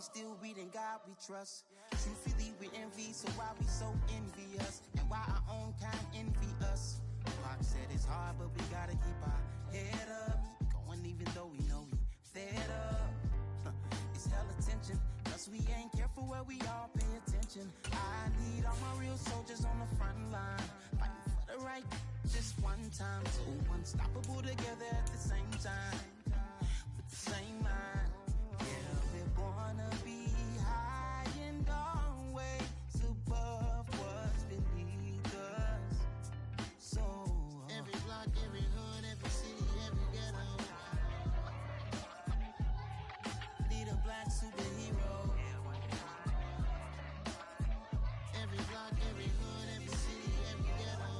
still reading God we trust. Truthfully we envy, so why we so envious? And why our own kind envy us? Pac said it's hard, but we gotta keep our head up. Keep going even though we know we fed up. It's hella tension, cause we ain't careful where we all pay attention. I need all my real soldiers on the front line, fighting for the right just one time. So unstoppable together at the same time, with the same mind. Yeah, we're gonna be high and always above what's beneath us. So every block, every hood, every city, every ghetto need a black superhero. Every block, every hood, every city, every ghetto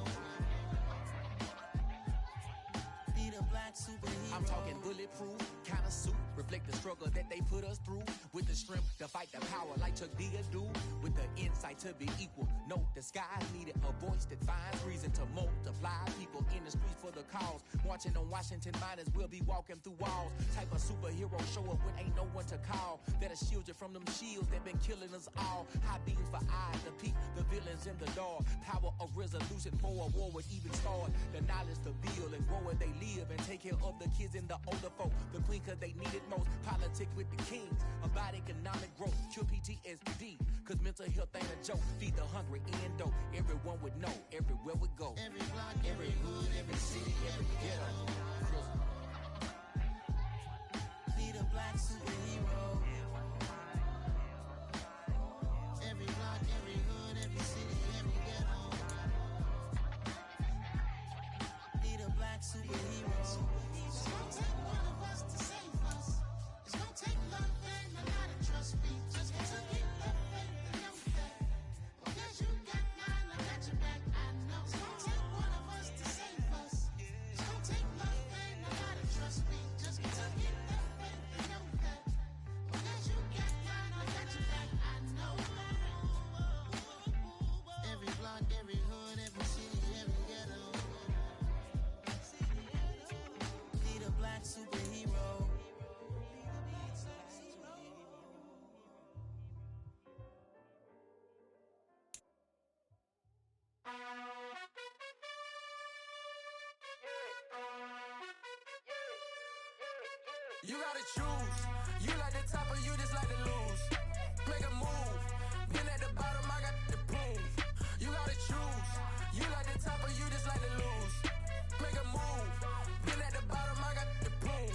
need a black superhero. I'm talking bulletproof kind of suit, reflect the struggle that they put us through, with the strength to fight the power like Chuck D do, with the insight to be equal. Note the sky needed a voice that finds reason to multiply people in the streets for the cause. Marching on Washington, might as well be walking through walls. Type of superhero show up when ain't no one to call, that'll shield you from them shields that been killing us all. High beams for eyes to peek the villains in the dark. Power of resolution for a war would even start. The knowledge to build and grow where they live, and take care of the kids and the older folk. The queen cause they need it most. Politics with the kings about economic growth. Cure PTSD cause mental health ain't a joke. Feed the hungry and dope. Everyone would know everywhere we go. Every block, every hood, every city, every ghetto need a black superhero. Every block, every hood, every city, every ghetto need a black superhero. It's gonna take one of us to save us. It's gonna take love and a lot of trust. We just to keep the faith and know that. Because you got mine, I got your back, I know. It's gonna take one of us to save us. It's gonna take love and a lot of trust. We just to keep the faith and know that. Because you got mine, I got your back, I know. Every block, every hood, every city, every ghetto Need a black superhero. You gotta choose. You like the top or you just like to lose. Make a move. Been at the bottom, I got the proof. You gotta choose. You like the top or you just like to lose. Make a move. Been at the bottom, I got the proof.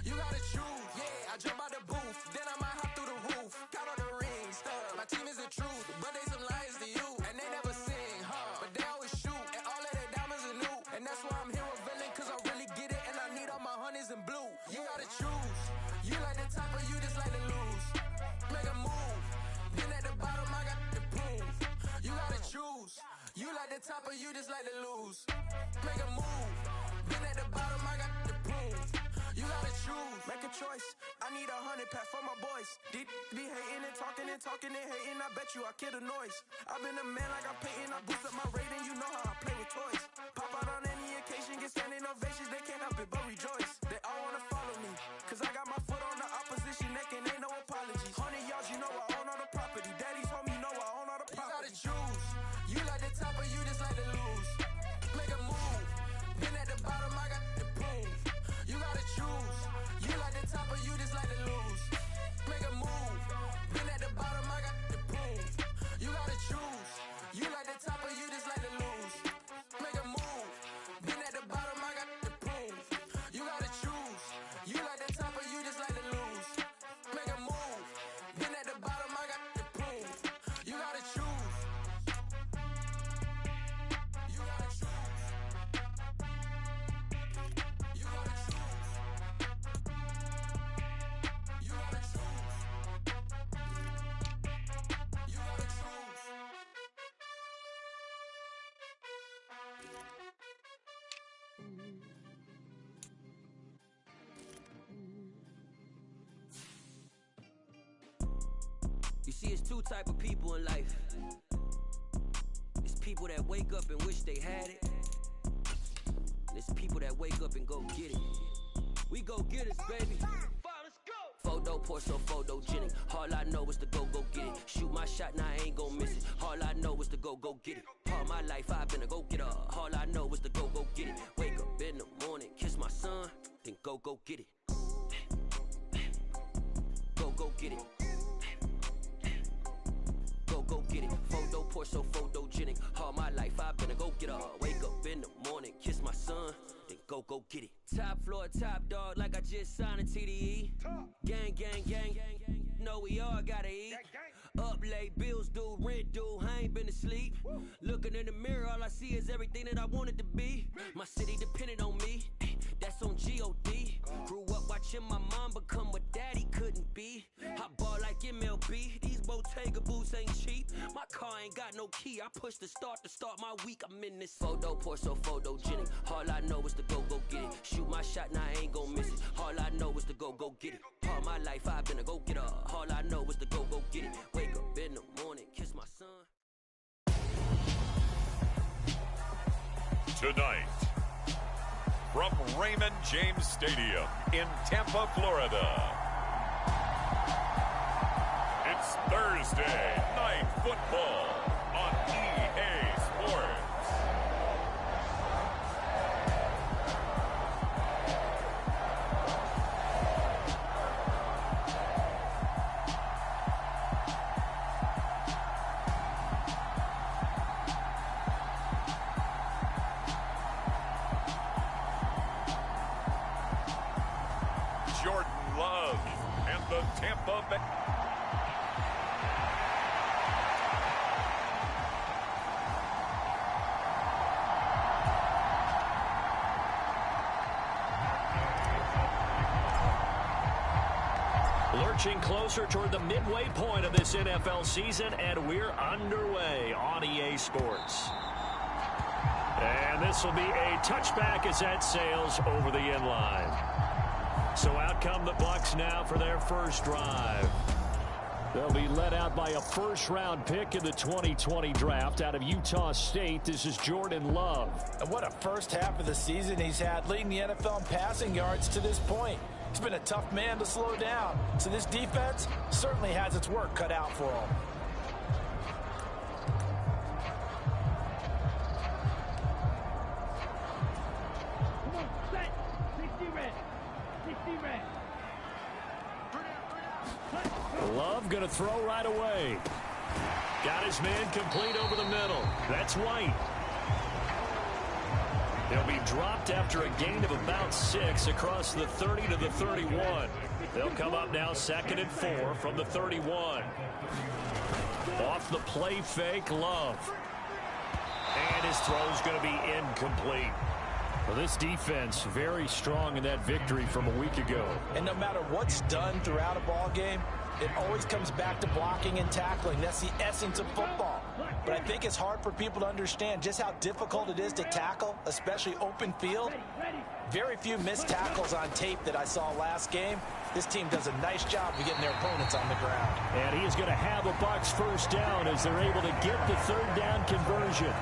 You gotta choose. Yeah, I jump out the booth, then I might hop through the roof. Count on the rings, my team is the truth, but they some liars to you. And they never sing, but they always shoot. And all of their diamonds are new. And that's why I'm here revealing, cause I really get it. And I need all my honeys in blue. You gotta choose. You like the top or you just like to lose. Make a move. Been at the bottom, I got the proof. You gotta choose. You like the top or you just like to lose. Make a move. Been at the bottom, I got the proof. You gotta choose. Make a choice. I need 100 pack for my boys. Be hating and talking and talking and hating. I bet you I kill the noise. I've been a man like I'm Peyton. I boost up my rating. You know how I play with toys. Pop out on any occasion, get standing ovations. They can't help it but rejoice. They all wanna follow me, cause I got my foot on the opposition neck and ain't no apologies. 100 yards, you know I own all the property. Daddy's home, you know I own all the property. You gotta choose. You like the top or you just like to lose. Make a move. Been at the bottom, I got the proof. You gotta choose. You like the top or you just like to lose. Make a move. Been at the bottom, I got the proof. You gotta choose. You like the top or you just like to lose. Make a move. Been at the bottom, I got the proof. You gotta choose. You like the top or you just like to lose. Make a move. Been at the bottom, I got the proof. You gotta choose. You gotta choose. You gotta choose. You gotta choose. You gotta choose. You see, it's two type of people in life. It's people that wake up and wish they had it. And it's people that wake up and go get it. We go get us, baby. Let's go. Photo pour so photogenic. All I know is to go get it. Shoot my shot, now I ain't gon' miss it. All I know is to go get it. All my life I've been a go-getter. All I know is to go get it. Wake up in the morning, kiss my son, then go get it. Go get it. Go get it. Photo pour so photogenic. All my life I've been a go-getter. Wake up in the morning, kiss my son, then go get it. Top floor, top dog, like I just signed a TDE. Gang, gang, gang, gang, gang. Know we all gotta eat. Up late, bills due, rent due, I ain't been asleep. Looking in the mirror, all I see is everything that I wanted to be. My city depended on me, that's on G.O.D. Grew up watching my mom become what daddy couldn't be. I ball like MLB, these Bottega boots ain't cheap. My car ain't got no key, I push the start to start my week. I'm in this photo pour so photogenic. All I know is to go get it. Shoot my shot, now I ain't gon' miss it. All I know is to go get it. All my life I've been a go-getter. All I know is to go get it. Wake up in the morning, kiss my son. Tonight, from Raymond James Stadium in Tampa, Florida, it's Thursday Night Football on EA Sports. Tampa Bay. Lurching closer toward the midway point of this NFL season, and we're underway on EA Sports. And this will be a touchback as that sails over the end line. So out come the Bucs now for their first drive. They'll be led out by a first-round pick in the 2020 draft out of Utah State. This is Jordan Love. And what a first half of the season he's had, leading the NFL in passing yards to this point. He's been a tough man to slow down. So this defense certainly has its work cut out for him. Love going to throw right away. Got his man complete over the middle. That's White. He'll be dropped after a gain of about 6 across the 30 to the 31. They'll come up now 2nd and 4 from the 31. Off the play fake, Love. And his throw's going to be incomplete. Well, this defense very strong in that victory from a week ago. And no matter what's done throughout a ball game, it always comes back to blocking and tackling. That's the essence of football. But I think it's hard for people to understand just how difficult it is to tackle, especially open field. Very few missed tackles on tape that I saw last game. This team does a nice job of getting their opponents on the ground. And he is going to have a Bucs first down as they're able to get the third down conversion.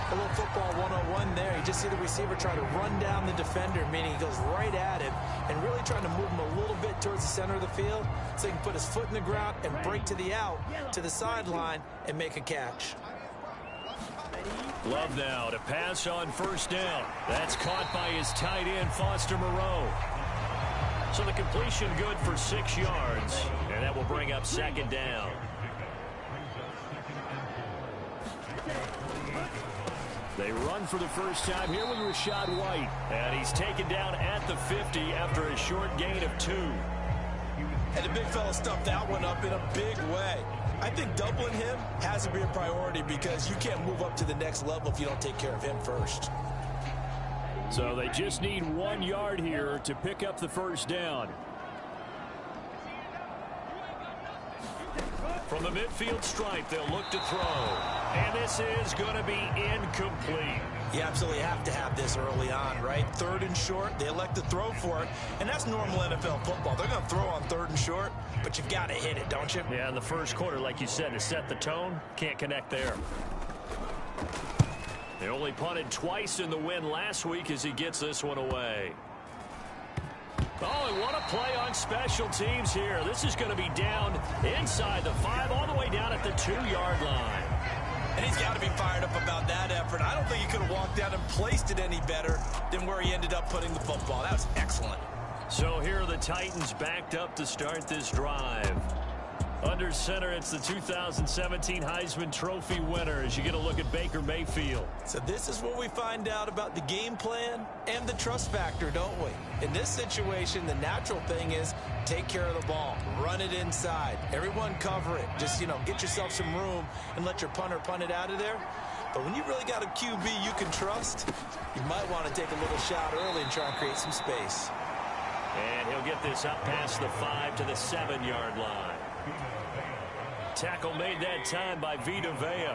A little football 101 there. You just see the receiver try to run down the defender, meaning he goes right at him and really trying to move him a little bit towards the center of the field so he can put his foot in the ground and break to the out, to the sideline, and make a catch. Love now to pass on first down. That's caught by his tight end, Foster Moreau. So the completion good for 6 yards, and that will bring up 2nd down. They run for the first time here with Rachaad White. And he's taken down at the 50 after a short gain of 2. And the big fella stuffed that one up in a big way. I think doubling him has to be a priority because you can't move up to the next level if you don't take care of him first. So they just need 1 yard here to pick up the first down. From the midfield stripe, they'll look to throw. And this is going to be incomplete. You absolutely have to have this early on, right? 3rd and short, they elect to throw for it. And that's normal NFL football. They're going to throw on 3rd and short, but you've got to hit it, don't you? Yeah, in the first quarter, like you said, to set the tone, can't connect there. They only punted twice in the win last week as he gets this one away. Oh, and what a play on special teams here. This is going to be down inside the 5, all the way down at the 2-yard line. And he's got to be fired up about that effort. I don't think he could have walked down and placed it any better than where he ended up putting the football. That was excellent. So here are the Titans backed up to start this drive. Under center, it's the 2017 Heisman Trophy winner as you get a look at Baker Mayfield. So this is what we find out about the game plan and the trust factor, don't we? In this situation, the natural thing is take care of the ball. Run it inside. Everyone cover it. Just, get yourself some room and let your punter punt it out of there. But when you really got a QB you can trust, you might want to take a little shot early and try and create some space. And he'll get this up past the 5 to the 7-yard line. Tackle made that time by Vita Vea.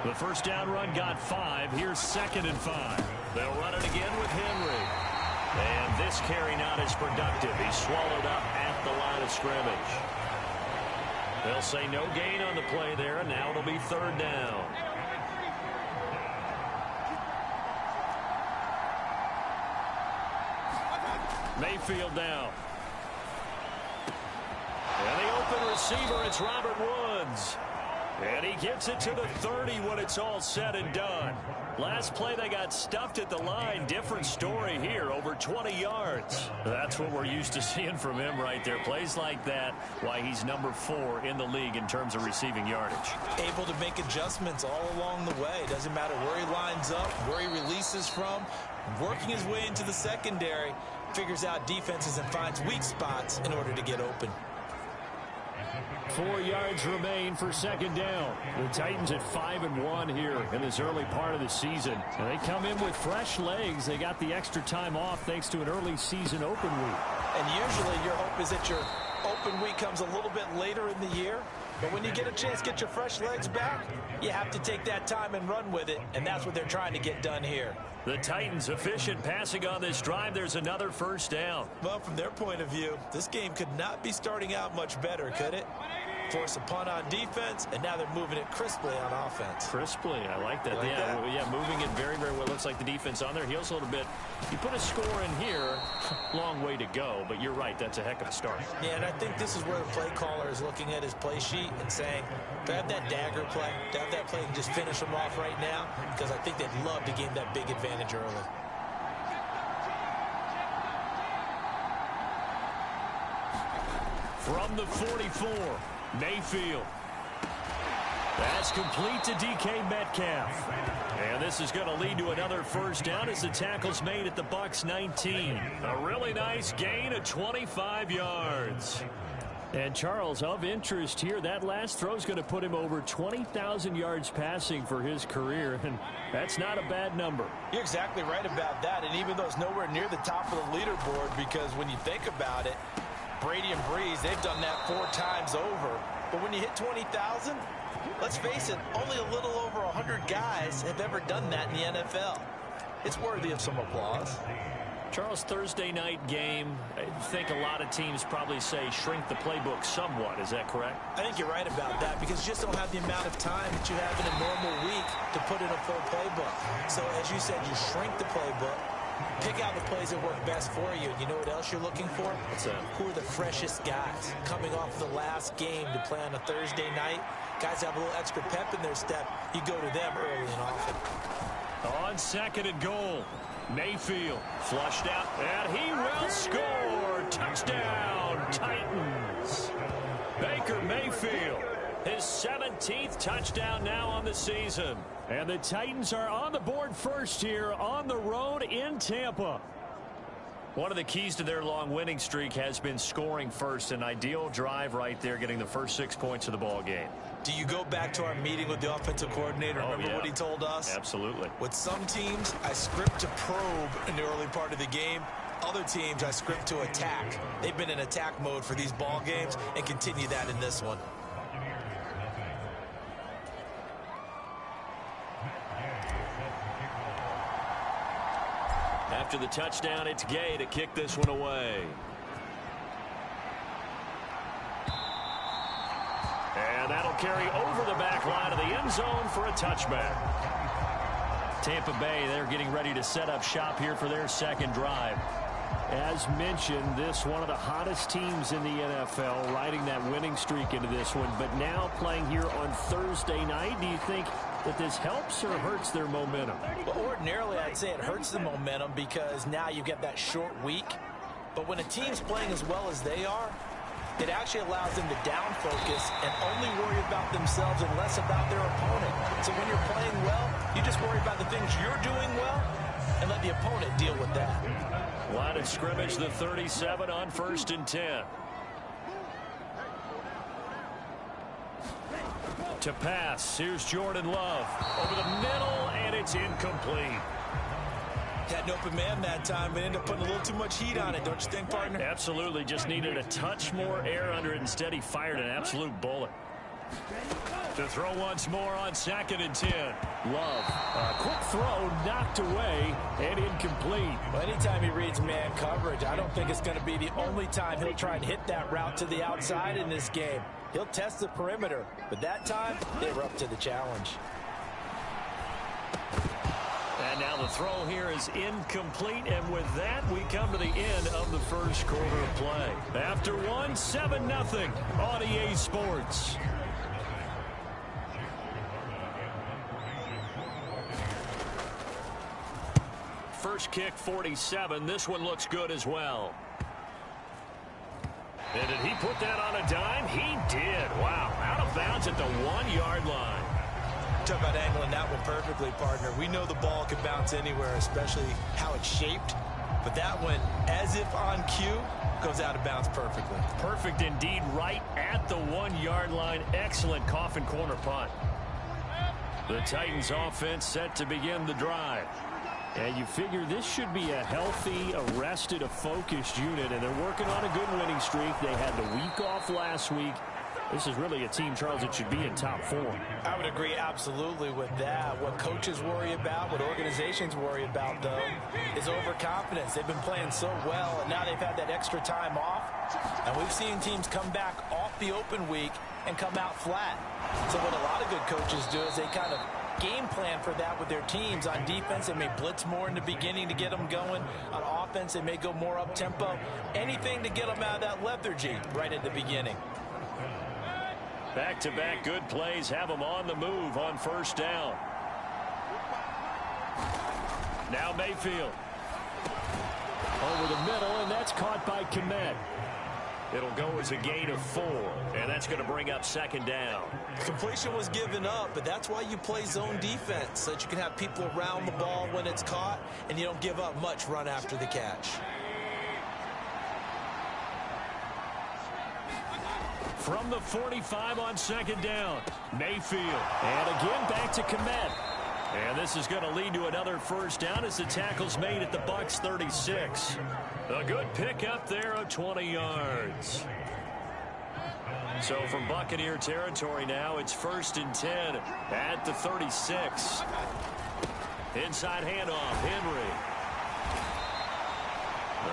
The first down run got 5. Here's 2nd and 5. They'll run it again with Henry. And this carry not as productive. He's swallowed up at the line of scrimmage. They'll say no gain on the play there, and now it'll be 3rd down. Mayfield down. And the open receiver, it's Robert Woods. And he gets it to the 30 when it's all said and done. Last play, they got stuffed at the line. Different story here, over 20 yards. That's what we're used to seeing from him right there. Plays like that, why he's number 4 in the league in terms of receiving yardage. Able to make adjustments all along the way. Doesn't matter where he lines up, where he releases from. Working his way into the secondary, figures out defenses and finds weak spots in order to get open. 4 yards remain for 2nd down. The Titans at 5-1 here in this early part of the season. And they come in with fresh legs. They got the extra time off thanks to an early season open week. And usually your hope is that your open week comes a little bit later in the year. But when you get a chance to get your fresh legs back, you have to take that time and run with it. And that's what they're trying to get done here. The Titans efficient passing on this drive. There's another first down. Well, from their point of view, this game could not be starting out much better, could it? Force a punt on defense, and now they're moving it crisply on offense. Crisply, I like that. Yeah, moving it very, very well. Looks like the defense on their heels a little bit. You put a score in here, long way to go, but you're right, that's a heck of a start. Yeah, and I think this is where the play caller is looking at his play sheet and saying, do I have that dagger play? Do I have that play and just finish them off right now? Because I think they'd love to gain that big advantage early. From the 44, Mayfield. That's complete to DK Metcalf. And this is going to lead to another first down as the tackle's made at the Bucs 19. A really nice gain of 25 yards. And Charles, of interest here, that last throw is going to put him over 20,000 yards passing for his career, and that's not a bad number. You're exactly right about that, and even though it's nowhere near the top of the leaderboard, because when you think about it, Brady and Breeze, they've done that 4 times over. But when you hit 20,000, let's face it, only a little over 100 guys have ever done that in the NFL. It's worthy of some applause. Charles, Thursday night game, I think a lot of teams probably say shrink the playbook somewhat. Is that correct? I think you're right about that because you just don't have the amount of time that you have in a normal week to put in a full playbook. So as you said, you shrink the playbook. Pick out the plays that work best for you. You know what else you're looking for? What's that? Who are the freshest guys coming off the last game to play on a Thursday night? Guys have a little extra pep in their step. You go to them early and often. On 2nd and goal, Mayfield flushed out, and he will score. Touchdown, Titans. Baker Mayfield, his 17th touchdown now on the season. And the Titans are on the board first here on the road in Tampa. One of the keys to their long winning streak has been scoring first. An ideal drive right there, getting the first 6 points of the ball game. Do you go back to our meeting with the offensive coordinator? Remember what he told us? Absolutely. With some teams, I script to probe in the early part of the game. Other teams, I script to attack. They've been in attack mode for these ball games and continue that in this one. After the touchdown, it's Gay to kick this one away. And that'll carry over the back line of the end zone for a touchback. Tampa Bay, they're getting ready to set up shop here for their second drive. As mentioned, this one of the hottest teams in the NFL, riding that winning streak into this one, but now playing here on Thursday night. Do you think that this helps or hurts their momentum? Well, ordinarily, I'd say it hurts the momentum because now you get that short week. But when a team's playing as well as they are, it actually allows them to down focus and only worry about themselves and less about their opponent. So when you're playing well, you just worry about the things you're doing well and let the opponent deal with that. Line of scrimmage, the 37 on 1st and 10. To pass, here's Jordan Love. Over the middle, and it's incomplete. Had an open man that time, but ended up putting a little too much heat on it, don't you think, partner? Absolutely, just needed a touch more air under it. Instead, he fired an absolute bullet. To throw once more on 2nd and 10. Love, a quick throw, knocked away, and incomplete. Well, anytime he reads man coverage, I don't think it's going to be the only time he'll try and hit that route to the outside in this game. He'll test the perimeter, but that time, they were up to the challenge. And now the throw here is incomplete, and with that, we come to the end of the first quarter of play. After one, 7-0 on EA Sports. First kick, 47. This one looks good as well. And did he put that on a dime? He did. Wow. Out of bounds at the 1-yard line. Talk about angling that one perfectly, partner. We know the ball can bounce anywhere, especially how it's shaped. But that one, as if on cue, goes out of bounds perfectly. Perfect indeed, right at the 1-yard line. Excellent coffin corner punt. The Titans offense set to begin the drive. And you figure this should be a healthy, arrested, a focused unit, and they're working on a good winning streak. They had the week off last week. This is really a team, Charles, that should be in top 4. I would agree absolutely with that. What coaches worry about, what organizations worry about, though, is overconfidence. They've been playing so well, and now they've had that extra time off. And we've seen teams come back off the open week and come out flat. So what a lot of good coaches do is they kind of game plan for that with their teams. On defense, they may blitz more in the beginning to get them going. On offense, they may go more up-tempo. Anything to get them out of that lethargy right at the beginning. Back-to-back good plays have them on the move on 1st down. Now Mayfield. Over the middle, and that's caught by Kmet. It'll go as a gain of 4, and that's going to bring up 2nd down. Completion was given up, but that's why you play zone defense, so that you can have people around the ball when it's caught, and you don't give up much run after the catch. From the 45 on 2nd down, Mayfield. And again back to Kmet. And this is going to lead to another 1st down as the tackle's made at the Bucs 36. A good pickup there of 20 yards. So from Buccaneer territory now, it's 1st and 10 at the 36. Inside handoff, Henry.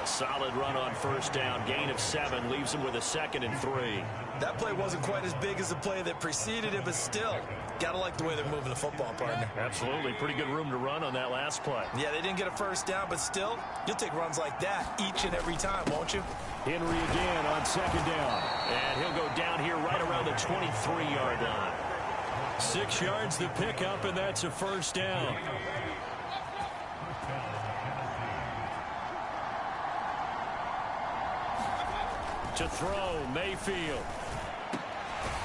A solid run on 1st down. Gain of 7 leaves him with a 2nd and 3. That play wasn't quite as big as the play that preceded it, but still, gotta like the way they're moving the football, partner. Absolutely. Pretty good room to run on that last play. Yeah, they didn't get a 1st down, but still, you'll take runs like that each and every time, won't you? Henry again on 2nd down. And he'll go down here right around the 23-yard line. 6 yards to pick up, and that's a 1st down. To throw, Mayfield.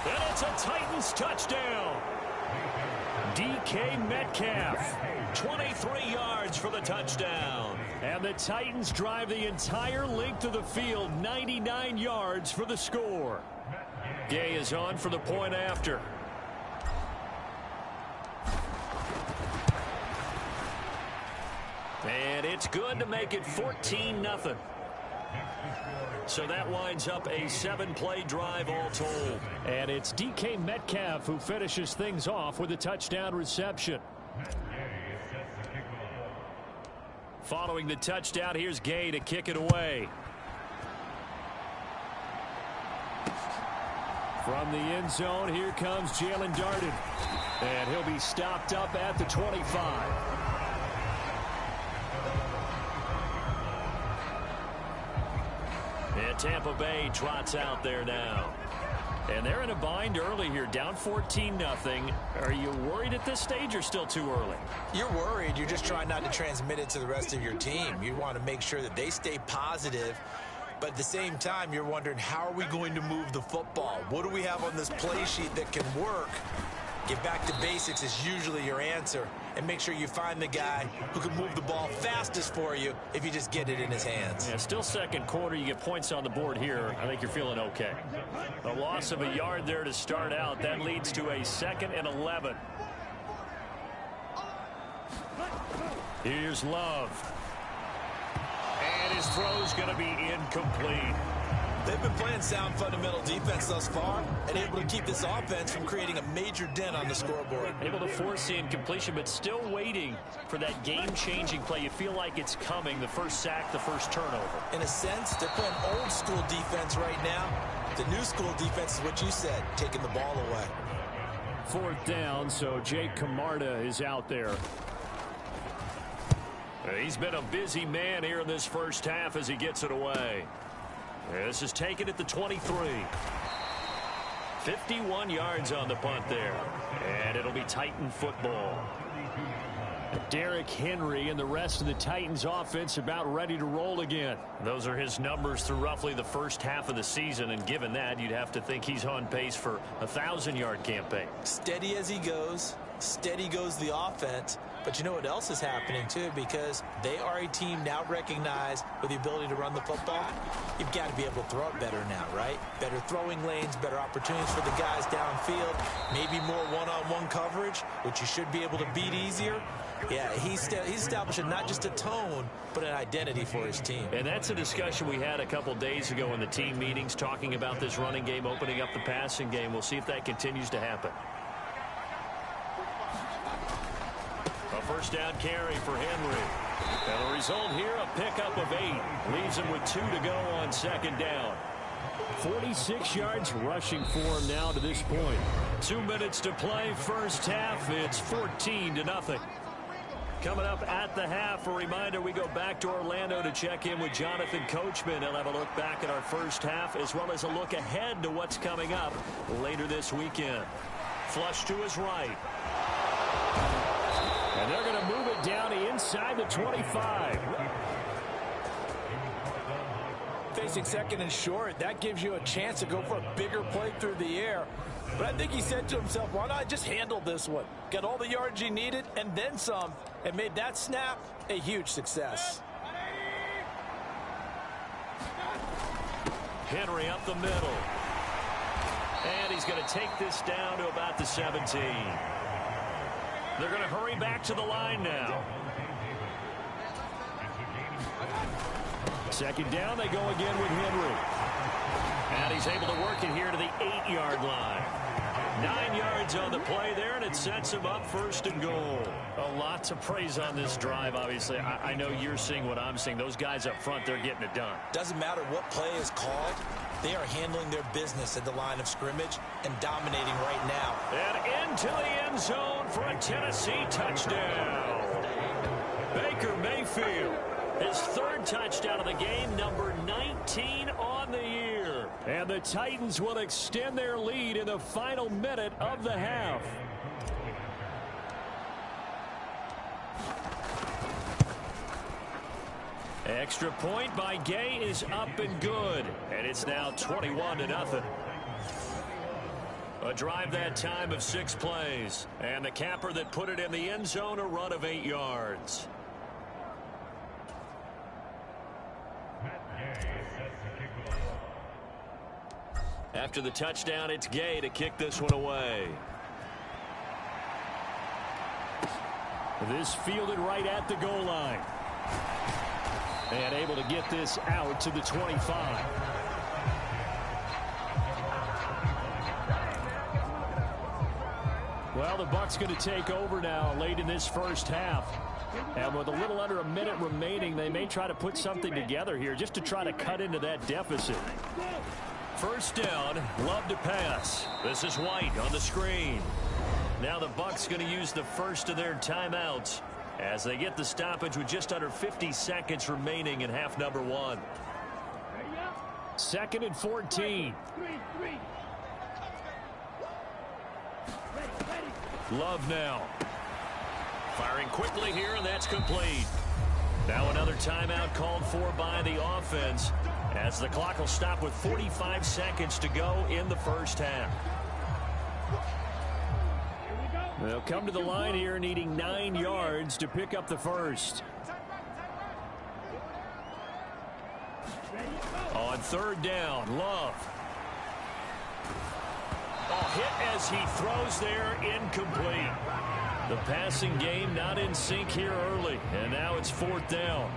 And it's a Titans touchdown. DK Metcalf, 23 yards for the touchdown. And the Titans drive the entire length of the field, 99 yards for the score. Gay is on for the point after. And it's good to make it 14-0. So that winds up a 7-play drive all told. And it's DK Metcalf who finishes things off with a touchdown reception. Following the touchdown, here's Gay to kick it away. From the end zone, here comes Jalen Darden. And he'll be stopped up at the 25. Tampa Bay trots out there now. And they're in a bind early here, down 14-0. Are you worried at this stage or still too early? You're worried. You're just trying not to transmit it to the rest of your team. You want to make sure that they stay positive. But at the same time, you're wondering, how are we going to move the football? What do we have on this play sheet that can work? Get back to basics is usually your answer. And make sure you find the guy who can move the ball fastest for you if you just get it in his hands. Yeah, still second quarter. You get points on the board here. I think you're feeling okay. A loss of a yard there to start out. That leads to a 2nd and 11. Here's Love. And his throw's going to be incomplete. They've been playing sound fundamental defense thus far and able to keep this offense from creating a major dent on the scoreboard. Able to force the incompletion, but still waiting for that game-changing play. You feel like it's coming, the first sack, the first turnover. In a sense, they're playing old-school defense right now. The new-school defense is what you said, taking the ball away. 4th down, so Jake Camarda is out there. He's been a busy man here in this first half as he gets it away. This is taken at the 23. 51 yards on the punt there. And it'll be Titan football. Derrick Henry and the rest of the Titans offense about ready to roll again. Those are his numbers through roughly the first half of the season, and given that, you'd have to think he's on pace for a 1,000-yard campaign. Steady as he goes. Steady goes the offense. But you know what else is happening, too? Because they are a team now recognized with the ability to run the football. You've got to be able to throw it better now, right? Better throwing lanes, better opportunities for the guys downfield, maybe more one-on-one coverage, which you should be able to beat easier. Yeah, he's establishing not just a tone, but an identity for his team. And that's a discussion we had a couple days ago in the team meetings, talking about this running game, opening up the passing game. We'll see if that continues to happen. A first down carry for Henry. And the result here, a pickup of 8. Leaves him with 2 to go on 2nd down. 46 yards rushing for him now to this point. 2 minutes to play first half. It's 14-0. Coming up at the half, a reminder, we go back to Orlando to check in with Jonathan Coachman. He'll have a look back at our first half as well as a look ahead to what's coming up later this weekend. Flush to his right. And they're going to move it down inside the 25. Facing 2nd and short, that gives you a chance to go for a bigger play through the air. But I think he said to himself, why not just handle this one? Got all the yards he needed and then some, and made that snap a huge success. Henry up the middle. And he's going to take this down to about the 17. They're going to hurry back to the line now. 2nd down, they go again with Henry. And he's able to work it here to the 8-yard line. 9 yards on the play there, and it sets him up 1st and goal. A lot to praise on this drive, obviously. I know you're seeing what I'm seeing. Those guys up front, they're getting it done. Doesn't matter what play is called. They are handling their business at the line of scrimmage and dominating right now. And into the end zone for a Tennessee touchdown. Baker Mayfield, his 3rd touchdown of the game, number 19 on the year. And the Titans will extend their lead in the final minute of the half. Extra point by Gay is up and good. And it's now 21-0. A drive that time of 6 plays. And the capper that put it in the end zone, a run of 8 yards. After the touchdown, it's Gay to kick this one away. This fielded right at the goal line. And able to get this out to the 25. Well, the Bucs going to take over now late in this first half. And with a little under a minute remaining, they may try to put something together here just to try to cut into that deficit. First down, Love to pass. This is White on the screen. Now the Bucs going to use the first of their timeouts as they get the stoppage with just under 50 seconds remaining in half number 1. 2nd and 14. Love now. Firing quickly here, and that's complete. Now another timeout called for by the offense as the clock will stop with 45 seconds to go in the first half. They'll come to the line here needing 9 yards to pick up the first. On 3rd down, Love. Hit as he throws there, incomplete. The passing game not in sync here early, and now it's 4th down.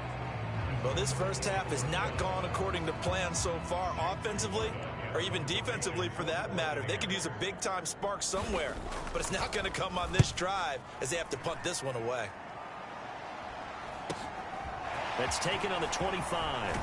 Well, this first half has not gone according to plan so far offensively, or even defensively for that matter. They could use a big-time spark somewhere, but it's not going to come on this drive as they have to punt this one away. That's taken on the 25.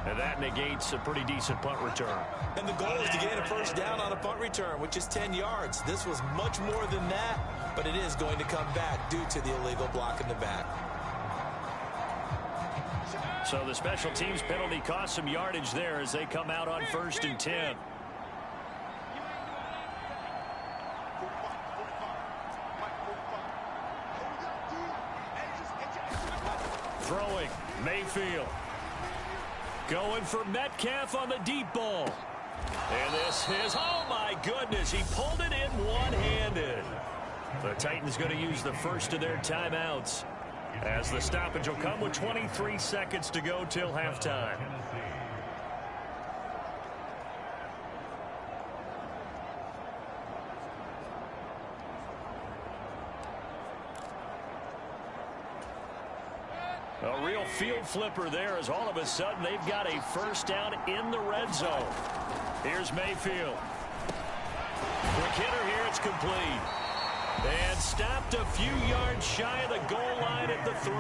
And that negates a pretty decent punt return. And the goal is to gain a first down on a punt return, which is 10 yards. This was much more than that, but it is going to come back due to the illegal block in the back. So the special teams penalty cost some yardage there as they come out on 1st and 10. Throwing, Mayfield. Going for Metcalf on the deep ball. And this is, oh my goodness, he pulled it in one-handed. The Titans going to use the first of their timeouts as the stoppage will come with 23 seconds to go till halftime. A real field flipper there as all of a sudden they've got a first down in the red zone. Here's Mayfield. Quick hitter here, it's complete. And stopped a few yards shy of the goal line at the 3.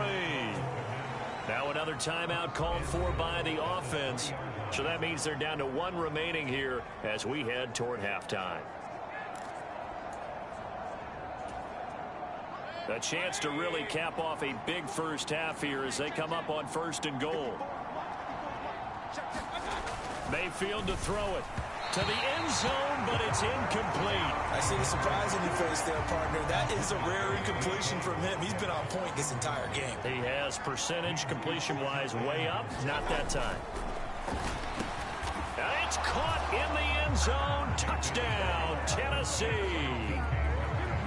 Now another timeout called for by the offense. So that means they're down to 1 remaining here as we head toward halftime. A chance to really cap off a big first half here as they come up on 1st and goal. Mayfield to throw it to the end zone, but it's incomplete. I see the surprise in your face there, partner. That is a rare incompletion from him. He's been on point this entire game. He has percentage completion-wise way up. Not that time. And it's caught in the end zone. Touchdown, Tennessee.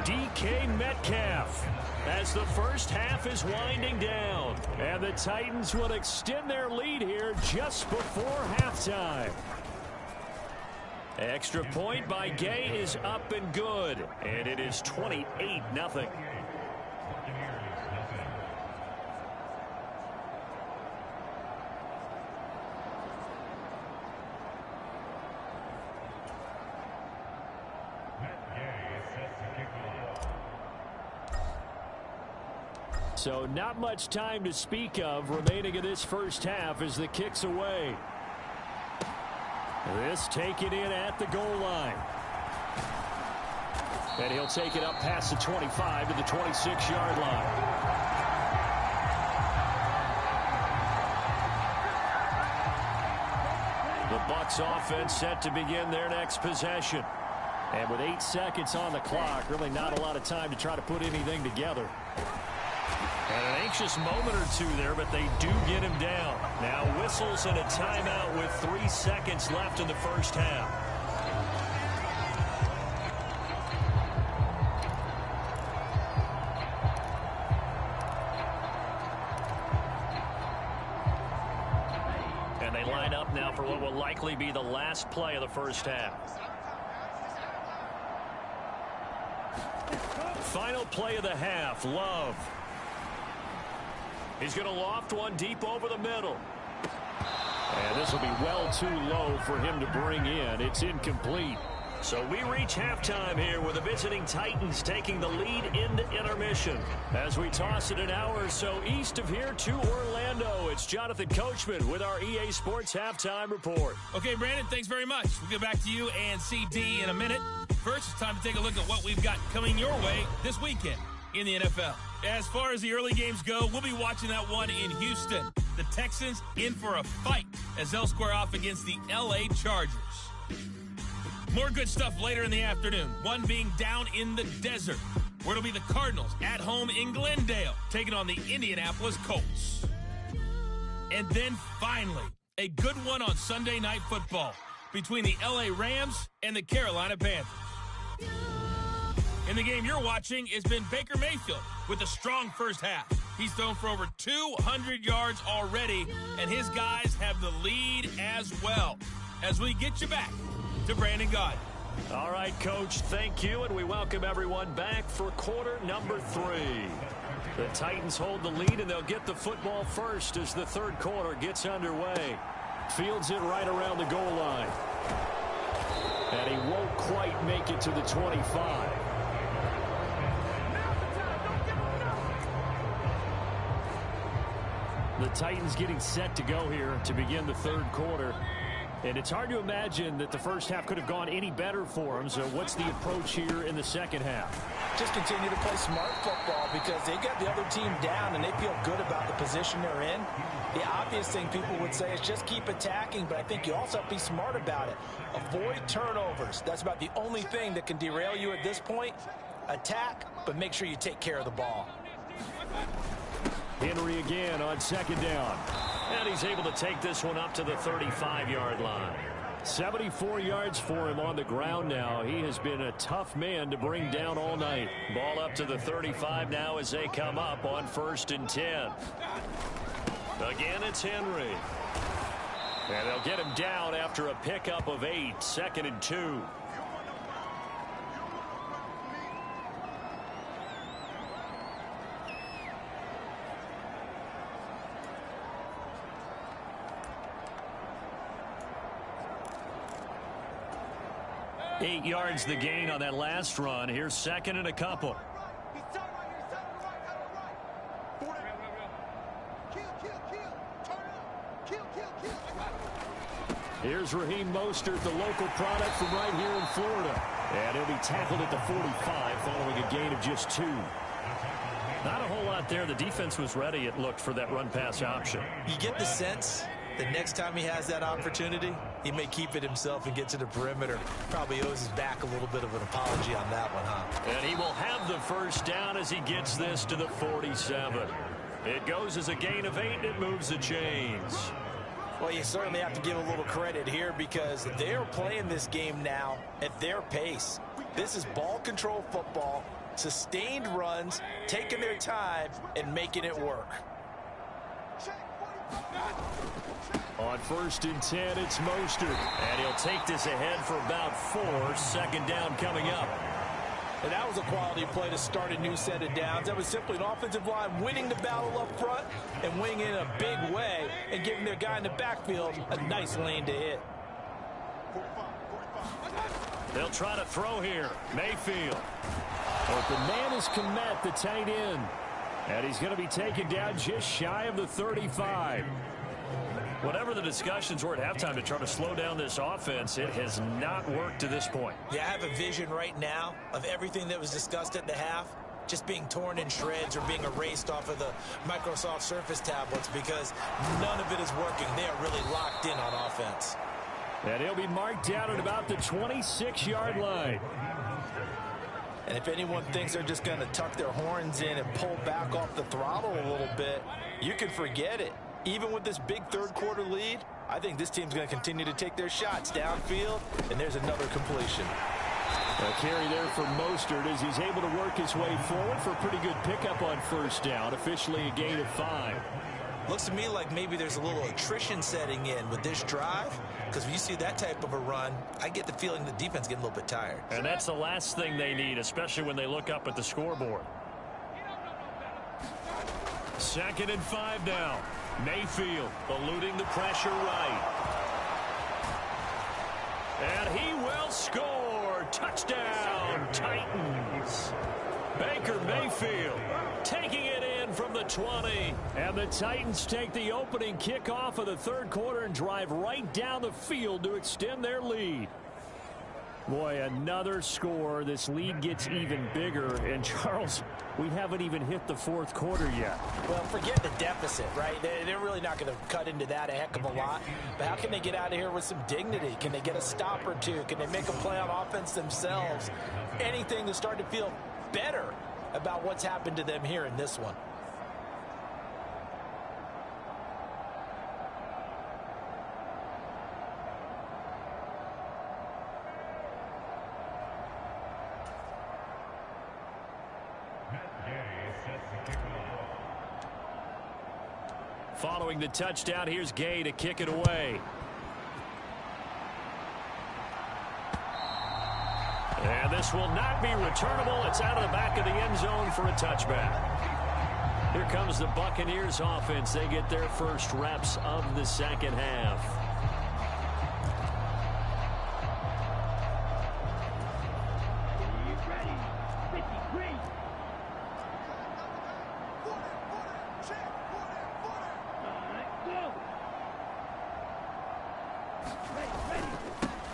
DK Metcalf as the first half is winding down. And the Titans will extend their lead here just before halftime. Extra point by Gay is up and good. And it is 28-0. So not much time to speak of remaining in this first half as the kick's away. This taken in at the goal line. And he'll take it up past the 25 to the 26-yard line. The Bucs offense set to begin their next possession. And with 8 seconds on the clock, really not a lot of time to try to put anything together. And an anxious moment or two there, but they do get him down. Now whistles and a timeout with 3 seconds left in the first half. And they line up now for what will likely be the last play of the first half. Final play of the half, Love. He's going to loft one deep over the middle. And this will be well too low for him to bring in. It's incomplete. So we reach halftime here with the visiting Titans taking the lead into intermission. As we toss it an hour or so east of here to Orlando, it's Jonathan Coachman with our EA Sports Halftime Report. Okay, Brandon, thanks very much. We'll get back to you and CD in a minute. First, it's time to take a look at what we've got coming your way this weekend in the NFL. As far as the early games go, we'll be watching that one in Houston. The Texans in for a fight as they'll square off against the LA Chargers. More good stuff later in the afternoon, one being down in the desert, where it'll be the Cardinals at home in Glendale, taking on the Indianapolis Colts. And then finally, a good one on Sunday Night Football between the LA Rams and the Carolina Panthers. In the game you're watching has been Baker Mayfield with a strong first half. He's thrown for over 200 yards already, and his guys have the lead as well. As we get you back to Brandon Gaudin. All right, Coach, thank you, and we welcome everyone back for quarter number 3. The Titans hold the lead, and they'll get the football first as the third quarter gets underway. Fields it right around the goal line. And he won't quite make it to the 25. The Titans getting set to go here to begin the third quarter. And it's hard to imagine that the first half could have gone any better for them. So what's the approach here in the second half? Just continue to play smart football because they got the other team down and they feel good about the position they're in. The obvious thing people would say is just keep attacking, but I think you also have to be smart about it. Avoid turnovers. That's about the only thing that can derail you at this point. Attack, but make sure you take care of the ball. Henry again on second down. And he's able to take this one up to the 35-yard line. 74 yards for him on the ground now. He has been a tough man to bring down all night. Ball up to the 35 now as they come up on 1st and 10. Again, it's Henry. And they'll get him down after a pickup of 8, 2nd and 2. Eight yards the gain on that last run. Here's 2nd and a couple. Here's Raheem Mostert, the local product from right here in Florida. And he'll be tackled at the 45 following a gain of just 2. Not a whole lot there. The defense was ready, it looked, for that run-pass option. You get the sense the next time he has that opportunity, he may keep it himself and get to the perimeter. Probably owes his back a little bit of an apology on that one, huh? And he will have the first down as he gets this to the 47. It goes as a gain of 8, and it moves the chains. Well, you certainly have to give a little credit here because they're playing this game now at their pace. This is ball control football, sustained runs, taking their time, and making it work. On 1st and 10, it's Mostert. And he'll take this ahead for about 4. 2nd down coming up. And that was a quality play to start a new set of downs. That was simply an offensive line winning the battle up front and winning in a big way and giving their guy in the backfield a nice lane to hit. They'll try to throw here. Mayfield. But the man is Kmet, the tight end. And he's going to be taken down just shy of the 35. Whatever the discussions were at halftime to try to slow down this offense, it has not worked to this point. Yeah, I have a vision right now of everything that was discussed at the half just being torn in shreds or being erased off of the Microsoft Surface tablets because none of it is working. They are really locked in on offense. And he'll be marked down at about the 26-yard line. And if anyone thinks they're just going to tuck their horns in and pull back off the throttle a little bit, you can forget it. Even with this big third quarter lead, I think this team's going to continue to take their shots downfield, and there's another completion. A carry there for Mostert as he's able to work his way forward for a pretty good pickup on 1st down, officially a gain of 5. Looks to me like maybe there's a little attrition setting in with this drive, because when you see that type of a run, I get the feeling the defense getting a little bit tired. And that's the last thing they need, especially when they look up at the scoreboard. 2nd and 5 now. Mayfield eluding the pressure right. And he will score. Touchdown, Titans. Baker Mayfield taking it in from the 20. And the Titans take the opening kickoff of the third quarter and drive right down the field to extend their lead. Boy, another score. This lead gets even bigger. And, Charles, we haven't even hit the fourth quarter yet. Well, forget the deficit, right? They're really not going to cut into that a heck of a lot. But how can they get out of here with some dignity? Can they get a stop or two? Can they make a play on offense themselves? Anything to start to feel better about what's happened to them here in this one. Following the touchdown, here's Gay to kick it away. And this will not be returnable. It's out of the back of the end zone for a touchback. Here comes the Buccaneers offense. They get their first reps of the second half.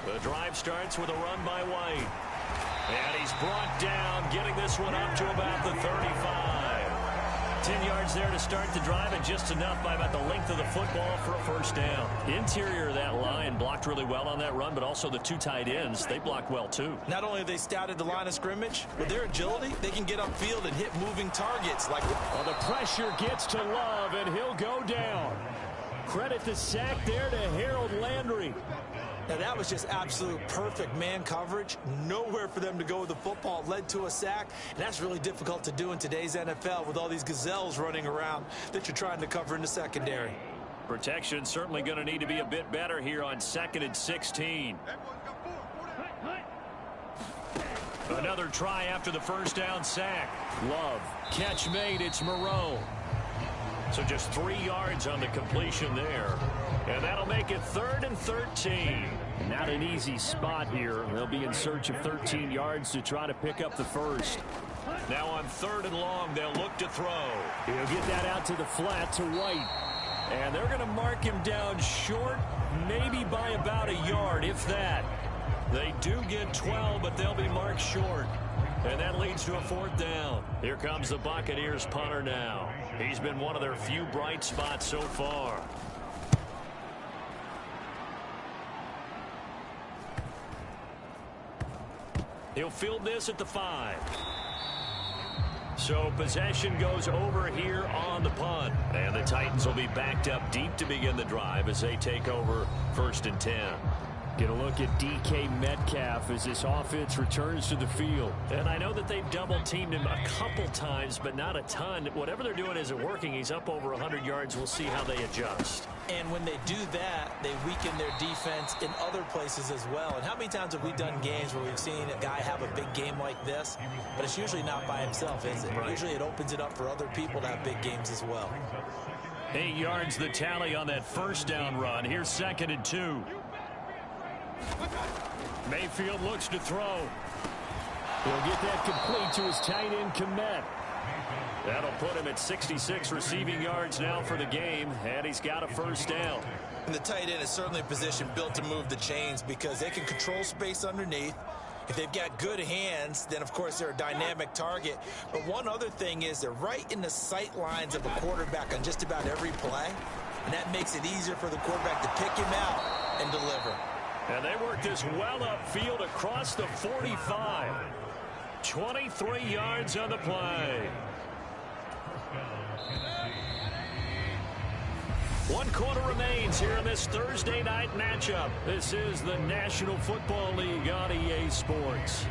The drive starts with a run by White. And he's brought down, getting this one up to about the 35. 10 yards there to start the drive, and just enough by about the length of the football for a first down. Interior of that line blocked really well on that run, but also the two tight ends, they blocked well too. Not only have they scouted the line of scrimmage, with their agility, they can get upfield and hit moving targets. Well, the pressure gets to Love, and he'll go down. Credit the sack there to Harold Landry. Now, that was just absolute perfect man coverage. Nowhere for them to go with the football. It led to a sack, and that's really difficult to do in today's NFL with all these gazelles running around that you're trying to cover in the secondary. Protection certainly going to need to be a bit better here on 2nd and 16. Another try after the first down sack. Love. Catch made. It's Moreau. So just 3 yards on the completion there. And that'll make it 3rd and 13. Not an easy spot here. They'll be in search of 13 yards to try to pick up the first. Now on 3rd and long, they'll look to throw. He'll get that out to the flat to White. And they're going to mark him down short, maybe by about a yard, if that. They do get 12, but they'll be marked short. And that leads to a 4th down. Here comes the Buccaneers punter now. He's been one of their few bright spots so far. He'll field this at the 5. So possession goes over here on the punt. And the Titans will be backed up deep to begin the drive as they take over 1st and 10. Get a look at DK Metcalf as this offense returns to the field. And I know that they've double-teamed him a couple times, but not a ton. Whatever they're doing isn't working. He's up over 100 yards. We'll see how they adjust. And when they do that, they weaken their defense in other places as well. And how many times have we done games where we've seen a guy have a big game like this? But it's usually not by himself, is it? Right. Usually it opens it up for other people to have big games as well. 8 yards the tally on that first down run. Here's 2nd and 2. Mayfield looks to throw. He'll get that complete to his tight end, Kmet. That'll put him at 66 receiving yards now for the game, and he's got a first down. And the tight end is certainly a position built to move the chains because they can control space underneath. If they've got good hands, then, of course, they're a dynamic target. But one other thing is they're right in the sight lines of a quarterback on just about every play, and that makes it easier for the quarterback to pick him out and deliver. And they work this well upfield across the 45. 23 yards on the play. 1 quarter remains here in this Thursday night matchup. This is the National Football League on EA Sports.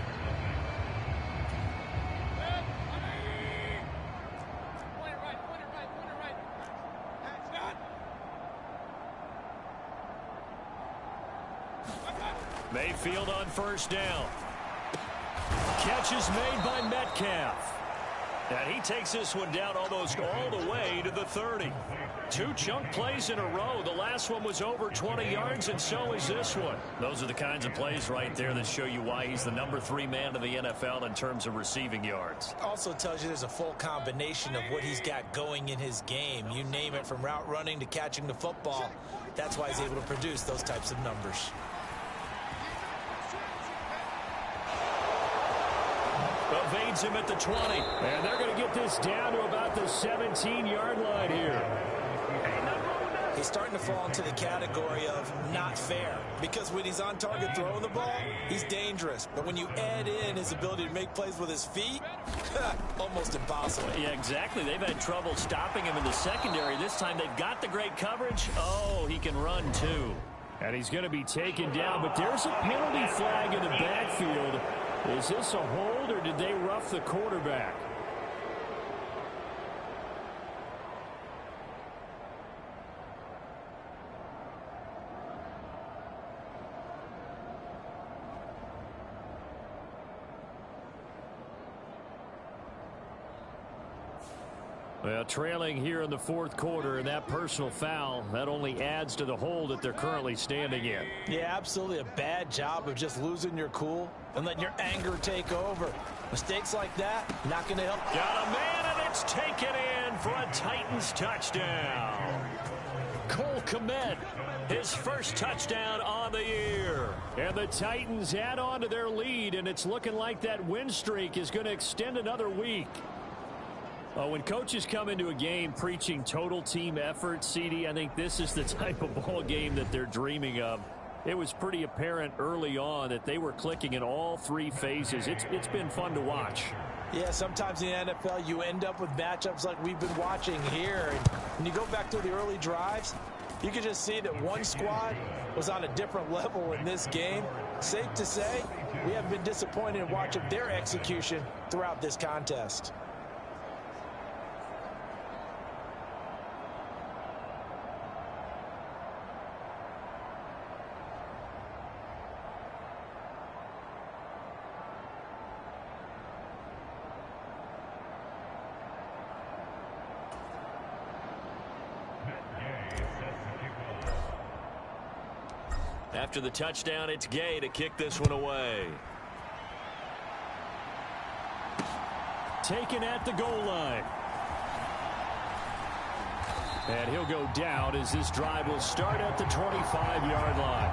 Mayfield on first down. Catch is made by Metcalf. And he takes this one down almost all the way to the 30. 2 chunk plays in a row. The last one was over 20 yards, and so is this one. Those are the kinds of plays right there that show you why he's the number 3 man in the NFL in terms of receiving yards. Also tells you there's a full combination of what he's got going in his game. You name it, from route running to catching the football. That's why he's able to produce those types of numbers. Evades him at the 20. And they're going to get this down to about the 17-yard line here. He's starting to fall into the category of not fair, because when he's on target throwing the ball, he's dangerous. But when you add in his ability to make plays with his feet, almost impossible. Yeah, exactly. They've had trouble stopping him in the secondary. This time they've got the great coverage. Oh, he can run too. And he's going to be taken down, but there's a penalty flag in the backfield. Is this a hold, or did they rough the quarterback? Well, trailing here in the 4th quarter, and that personal foul, that only adds to the hole that they're currently standing in. Yeah, absolutely a bad job of just losing your cool and letting your anger take over. Mistakes like that, not going to help. Got a man, and it's taken in for a Titans touchdown. Cole Kmet, his first touchdown on the year. And the Titans add on to their lead, and it's looking like that win streak is going to extend another week. When coaches come into a game preaching total team effort, CD, I think this is the type of ball game that they're dreaming of. It was pretty apparent early on that they were clicking in all 3 phases. It's been fun to watch. Yeah, sometimes in the NFL you end up with matchups like we've been watching here. And when you go back to the early drives, you can just see that one squad was on a different level in this game. Safe to say, we haven't been disappointed in watching their execution throughout this contest. After the touchdown, it's Gay to kick this one away. Taken at the goal line. And he'll go down as this drive will start at the 25-yard line.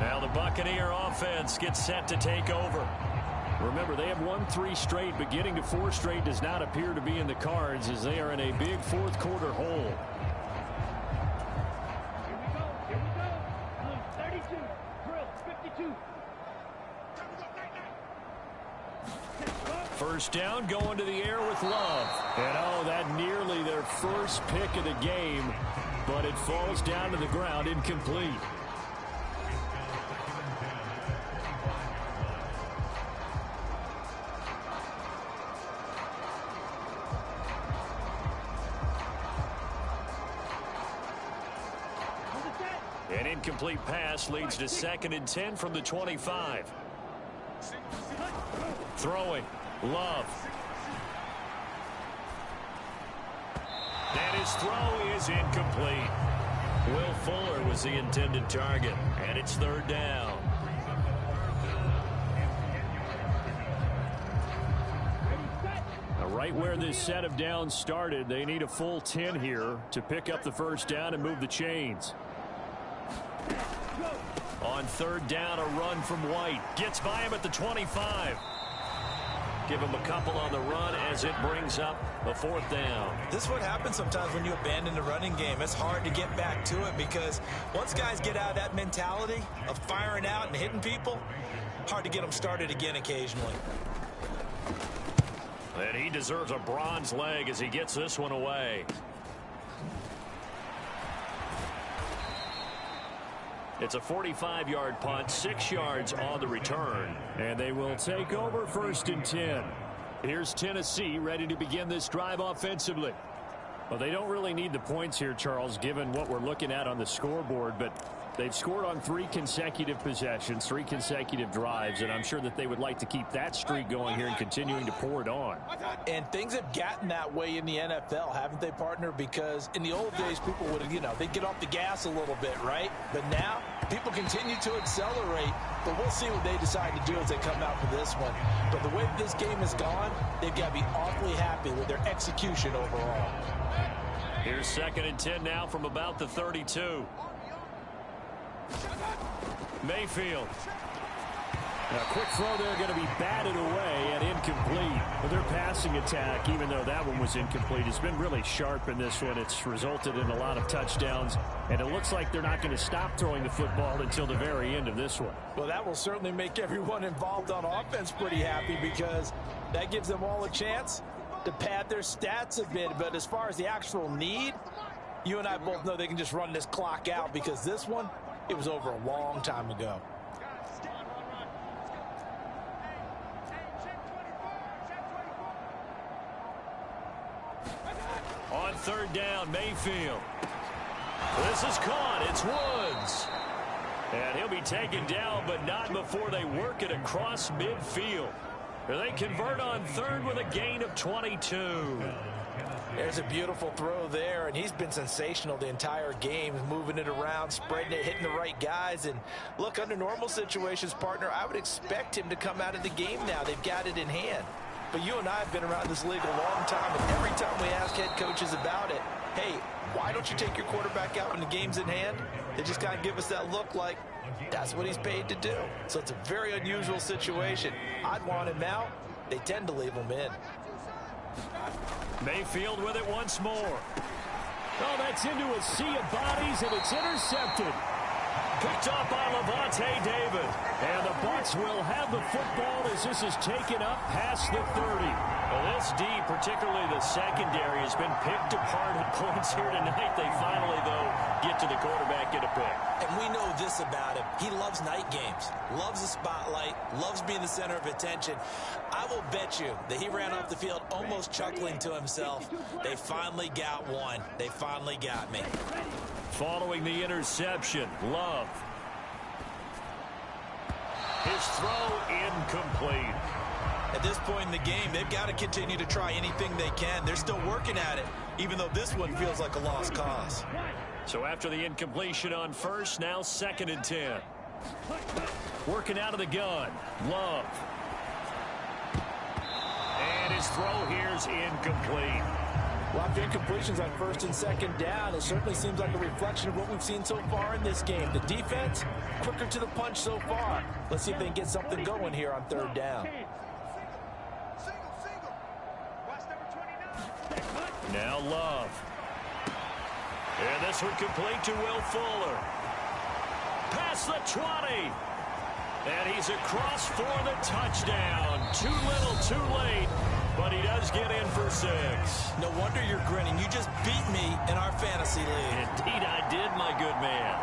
Now the Buccaneer offense gets set to take over. Remember, they have won 3 straight, but getting to 4 straight does not appear to be in the cards as they are in a big 4th quarter hole. First down, going to the air with Love. And oh, that nearly their first pick of the game, but it falls down to the ground incomplete. An incomplete pass leads to 2nd and 10 from the 25. Throwing. Love. And his throw is incomplete. Will Fuller was the intended target, and it's 3rd down. Now, right where this set of downs started, they need a full 10 here to pick up the first down and move the chains. On 3rd down, a run from White. Gets by him at the 25. Give him a couple on the run as it brings up a 4th down. This is what happens sometimes when you abandon the running game. It's hard to get back to it because once guys get out of that mentality of firing out and hitting people, hard to get them started again occasionally. And he deserves a bronze leg as he gets this one away. It's a 45-yard punt, 6 yards on the return. And they will take over 1st and 10. Here's Tennessee ready to begin this drive offensively. Well, they don't really need the points here, Charles, given what we're looking at on the scoreboard. But They've scored on 3 consecutive possessions, 3 consecutive drives, and I'm sure that they would like to keep that streak going here and continuing to pour it on. And things have gotten that way in the NFL, haven't they, partner? Because in the old days, people would, they'd get off the gas a little bit, right? But now, people continue to accelerate, but we'll see what they decide to do as they come out for this one. But the way this game has gone, they've got to be awfully happy with their execution overall. Here's 2nd and 10 now from about the 32. Mayfield. A quick throw there, going to be batted away and incomplete. But their passing attack, even though that one was incomplete, has been really sharp in this one. It's resulted in a lot of touchdowns, and it looks like they're not going to stop throwing the football until the very end of this one. Well, that will certainly make everyone involved on offense pretty happy, because that gives them all a chance to pad their stats a bit. But as far as the actual need, you and I both know they can just run this clock out, because this one, it was over a long time ago. On 3rd down, Mayfield. This is caught. It's Woods. And he'll be taken down, but not before they work it across midfield. They convert on 3rd with a gain of 22. There's a beautiful throw there, and he's been sensational the entire game, moving it around, spreading it, hitting the right guys. And look, under normal situations, partner, I would expect him to come out of the game now. They've got it in hand. But you and I have been around this league a long time, and every time we ask head coaches about it, hey, why don't you take your quarterback out when the game's in hand? They just kind of give us that look like that's what he's paid to do. So it's a very unusual situation. I'd want him out. They tend to leave him in. Mayfield with it once more. Oh, that's into a sea of bodies, and it's intercepted. Picked up by Levante David. And the Bucs will have the football as this is taken up past the 30. Well, this D, particularly the secondary, has been picked apart at points here tonight. They finally, though, get to the quarterback, get a pick. And we know this about him. He loves night games, loves the spotlight, loves being the center of attention. I will bet you that he ran off the field almost chuckling to himself. They finally got one. They finally got me. Following the interception, Love. His throw incomplete. At this point in the game, they've got to continue to try anything they can. They're still working at it, even though this one feels like a lost cause. So after the incompletion on 1st, now 2nd and 10. Working out of the gun, Love. And his throw here's incomplete. Well, after incompletions on 1st and 2nd down, it certainly seems like a reflection of what we've seen so far in this game. The defense, quicker to the punch so far. Let's see if they can get something going here on 3rd down. Now Love. And this one complete to Will Fuller. Past the 20. And he's across for the touchdown. Too little, too late. But he does get in for 6. No wonder you're grinning. You just beat me in our fantasy league. Indeed I did, my good man.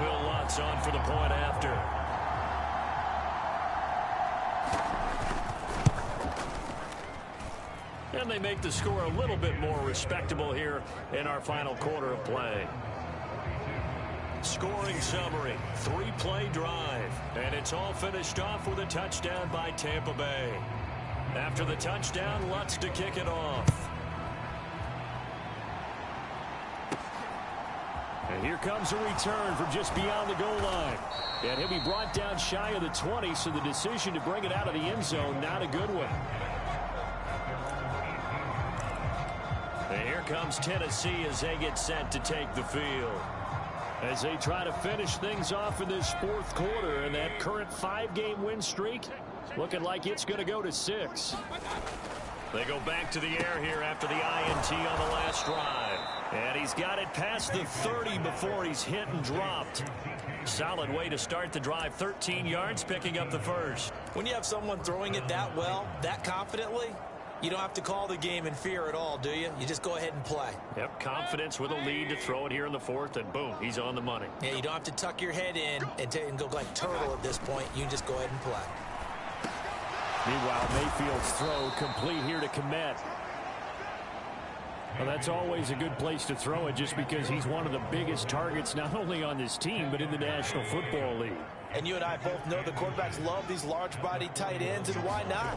Will Lutz on for the point after. And they make the score a little bit more respectable here in our final quarter of play. Scoring summary, 3-play drive, and it's all finished off with a touchdown by Tampa Bay. After the touchdown, Lutz to kick it off. And here comes a return from just beyond the goal line. And he'll be brought down shy of the 20, so the decision to bring it out of the end zone, not a good one. And here comes Tennessee as they get set to take the field. As they try to finish things off in this 4th quarter, and that current 5-game win streak looking like it's going to go to 6. They go back to the air here after the INT on the last drive. And he's got it past the 30 before he's hit and dropped. Solid way to start the drive. 13 yards, picking up the 1st. When you have someone throwing it that well, that confidently, you don't have to call the game in fear at all, do you? You just go ahead and play. Yep, confidence with a lead to throw it here in the 4th, and boom, he's on the money. Yeah, you don't have to tuck your head in and go like turtle at this point. You just go ahead and play. Meanwhile, Mayfield's throw complete here to Komet. Well, that's always a good place to throw it just because he's one of the biggest targets not only on this team but in the National Football League. And you and I both know the quarterbacks love these large-bodied tight ends, and why not?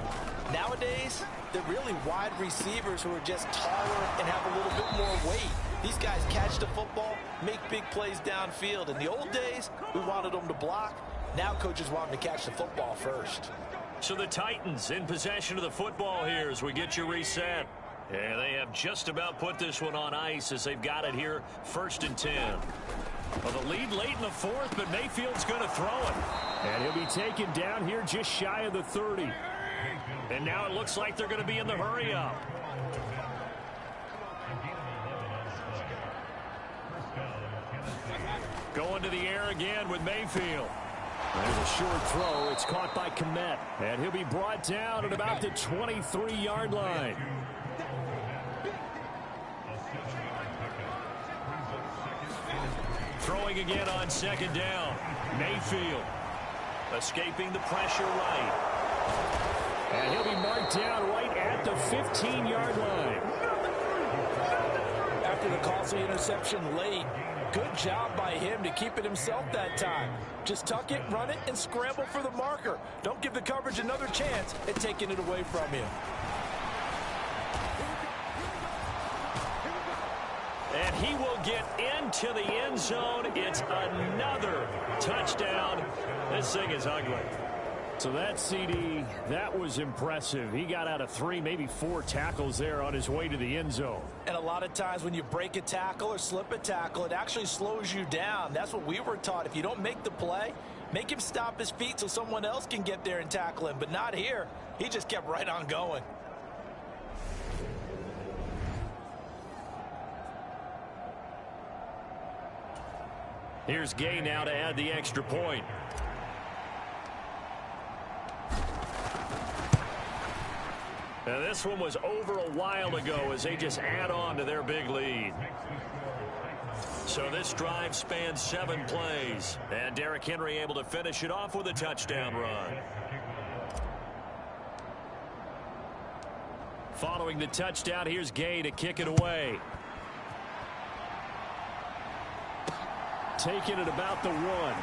Nowadays, they're really wide receivers who are just taller and have a little bit more weight. These guys catch the football, make big plays downfield. In the old days, we wanted them to block. Now coaches want them to catch the football first. So the Titans in possession of the football here as we get you reset. Yeah, they have just about put this one on ice as they've got it here, 1st and 10. Well, the lead late in the 4th, but Mayfield's going to throw it. And he'll be taken down here just shy of the 30. And now it looks like they're going to be in the hurry-up. Going to the air again with Mayfield. There's a short throw. It's caught by Komet. And he'll be brought down at about the 23-yard line. Throwing again on 2nd down. Mayfield escaping the pressure right. And he'll be marked down right at the 15-yard line. After the costly interception late, good job by him to keep it himself that time. Just tuck it, run it, and scramble for the marker. Don't give the coverage another chance at taking it away from him. And he will get into the end zone. It's another touchdown. This thing is ugly. So that CD, that was impressive. He got out of 3, maybe 4 tackles there on his way to the end zone. And a lot of times when you break a tackle or slip a tackle, it actually slows you down. That's what we were taught. If you don't make the play, make him stop his feet so someone else can get there and tackle him. But not here. He just kept right on going. Here's Gay now to add the extra point. Now this one was over a while ago as they just add on to their big lead. So this drive spans 7 plays. And Derrick Henry able to finish it off with a touchdown run. Following the touchdown, here's Gay to kick it away. Taking it about the 1.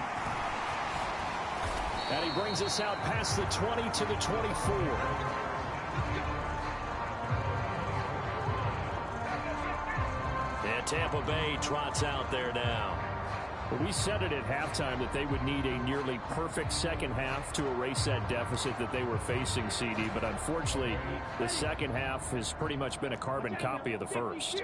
And he brings us out past the 20 to the 24. And Tampa Bay trots out there now. Well, we said it at halftime that they would need a nearly perfect second half to erase that deficit that they were facing, CD. But unfortunately, the second half has pretty much been a carbon copy of the first.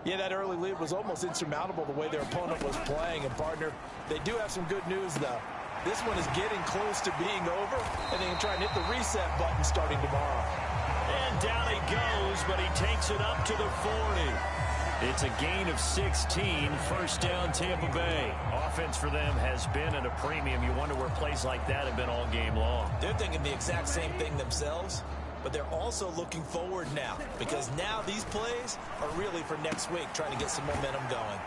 Yeah, that early lead was almost insurmountable the way their opponent was playing. And, partner, they do have some good news, though. This one is getting close to being over, and they can try and hit the reset button starting tomorrow. And down he goes, but he takes it up to the 40. It's a gain of 16, 1st down Tampa Bay. Offense for them has been at a premium. You wonder where plays like that have been all game long. They're thinking the exact same thing themselves, but they're also looking forward now because now these plays are really for next week, trying to get some momentum going.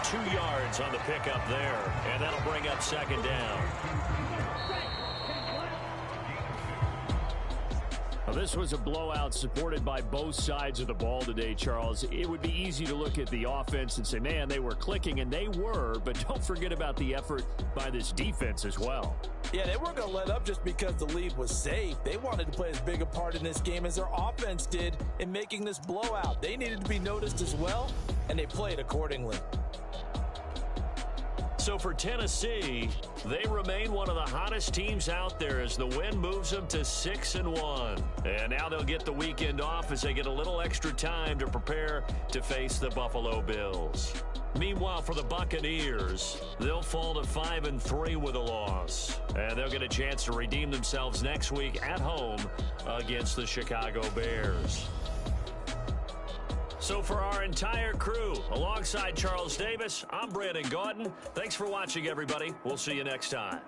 2 yards on the pickup there, and that'll bring up 2nd down. Well, this was a blowout supported by both sides of the ball today, Charles. It would be easy to look at the offense and say, man, they were clicking, and they were, but don't forget about the effort by this defense as well. Yeah, they weren't going to let up just because the lead was safe. They wanted to play as big a part in this game as their offense did in making this blowout. They needed to be noticed as well, and they played accordingly. So for Tennessee, they remain one of the hottest teams out there as the win moves them to 6-1. And now they'll get the weekend off as they get a little extra time to prepare to face the Buffalo Bills. Meanwhile, for the Buccaneers, they'll fall to 5-3 with a loss. And they'll get a chance to redeem themselves next week at home against the Chicago Bears. So for our entire crew, alongside Charles Davis, I'm Brandon Gaudin. Thanks for watching, everybody. We'll see you next time.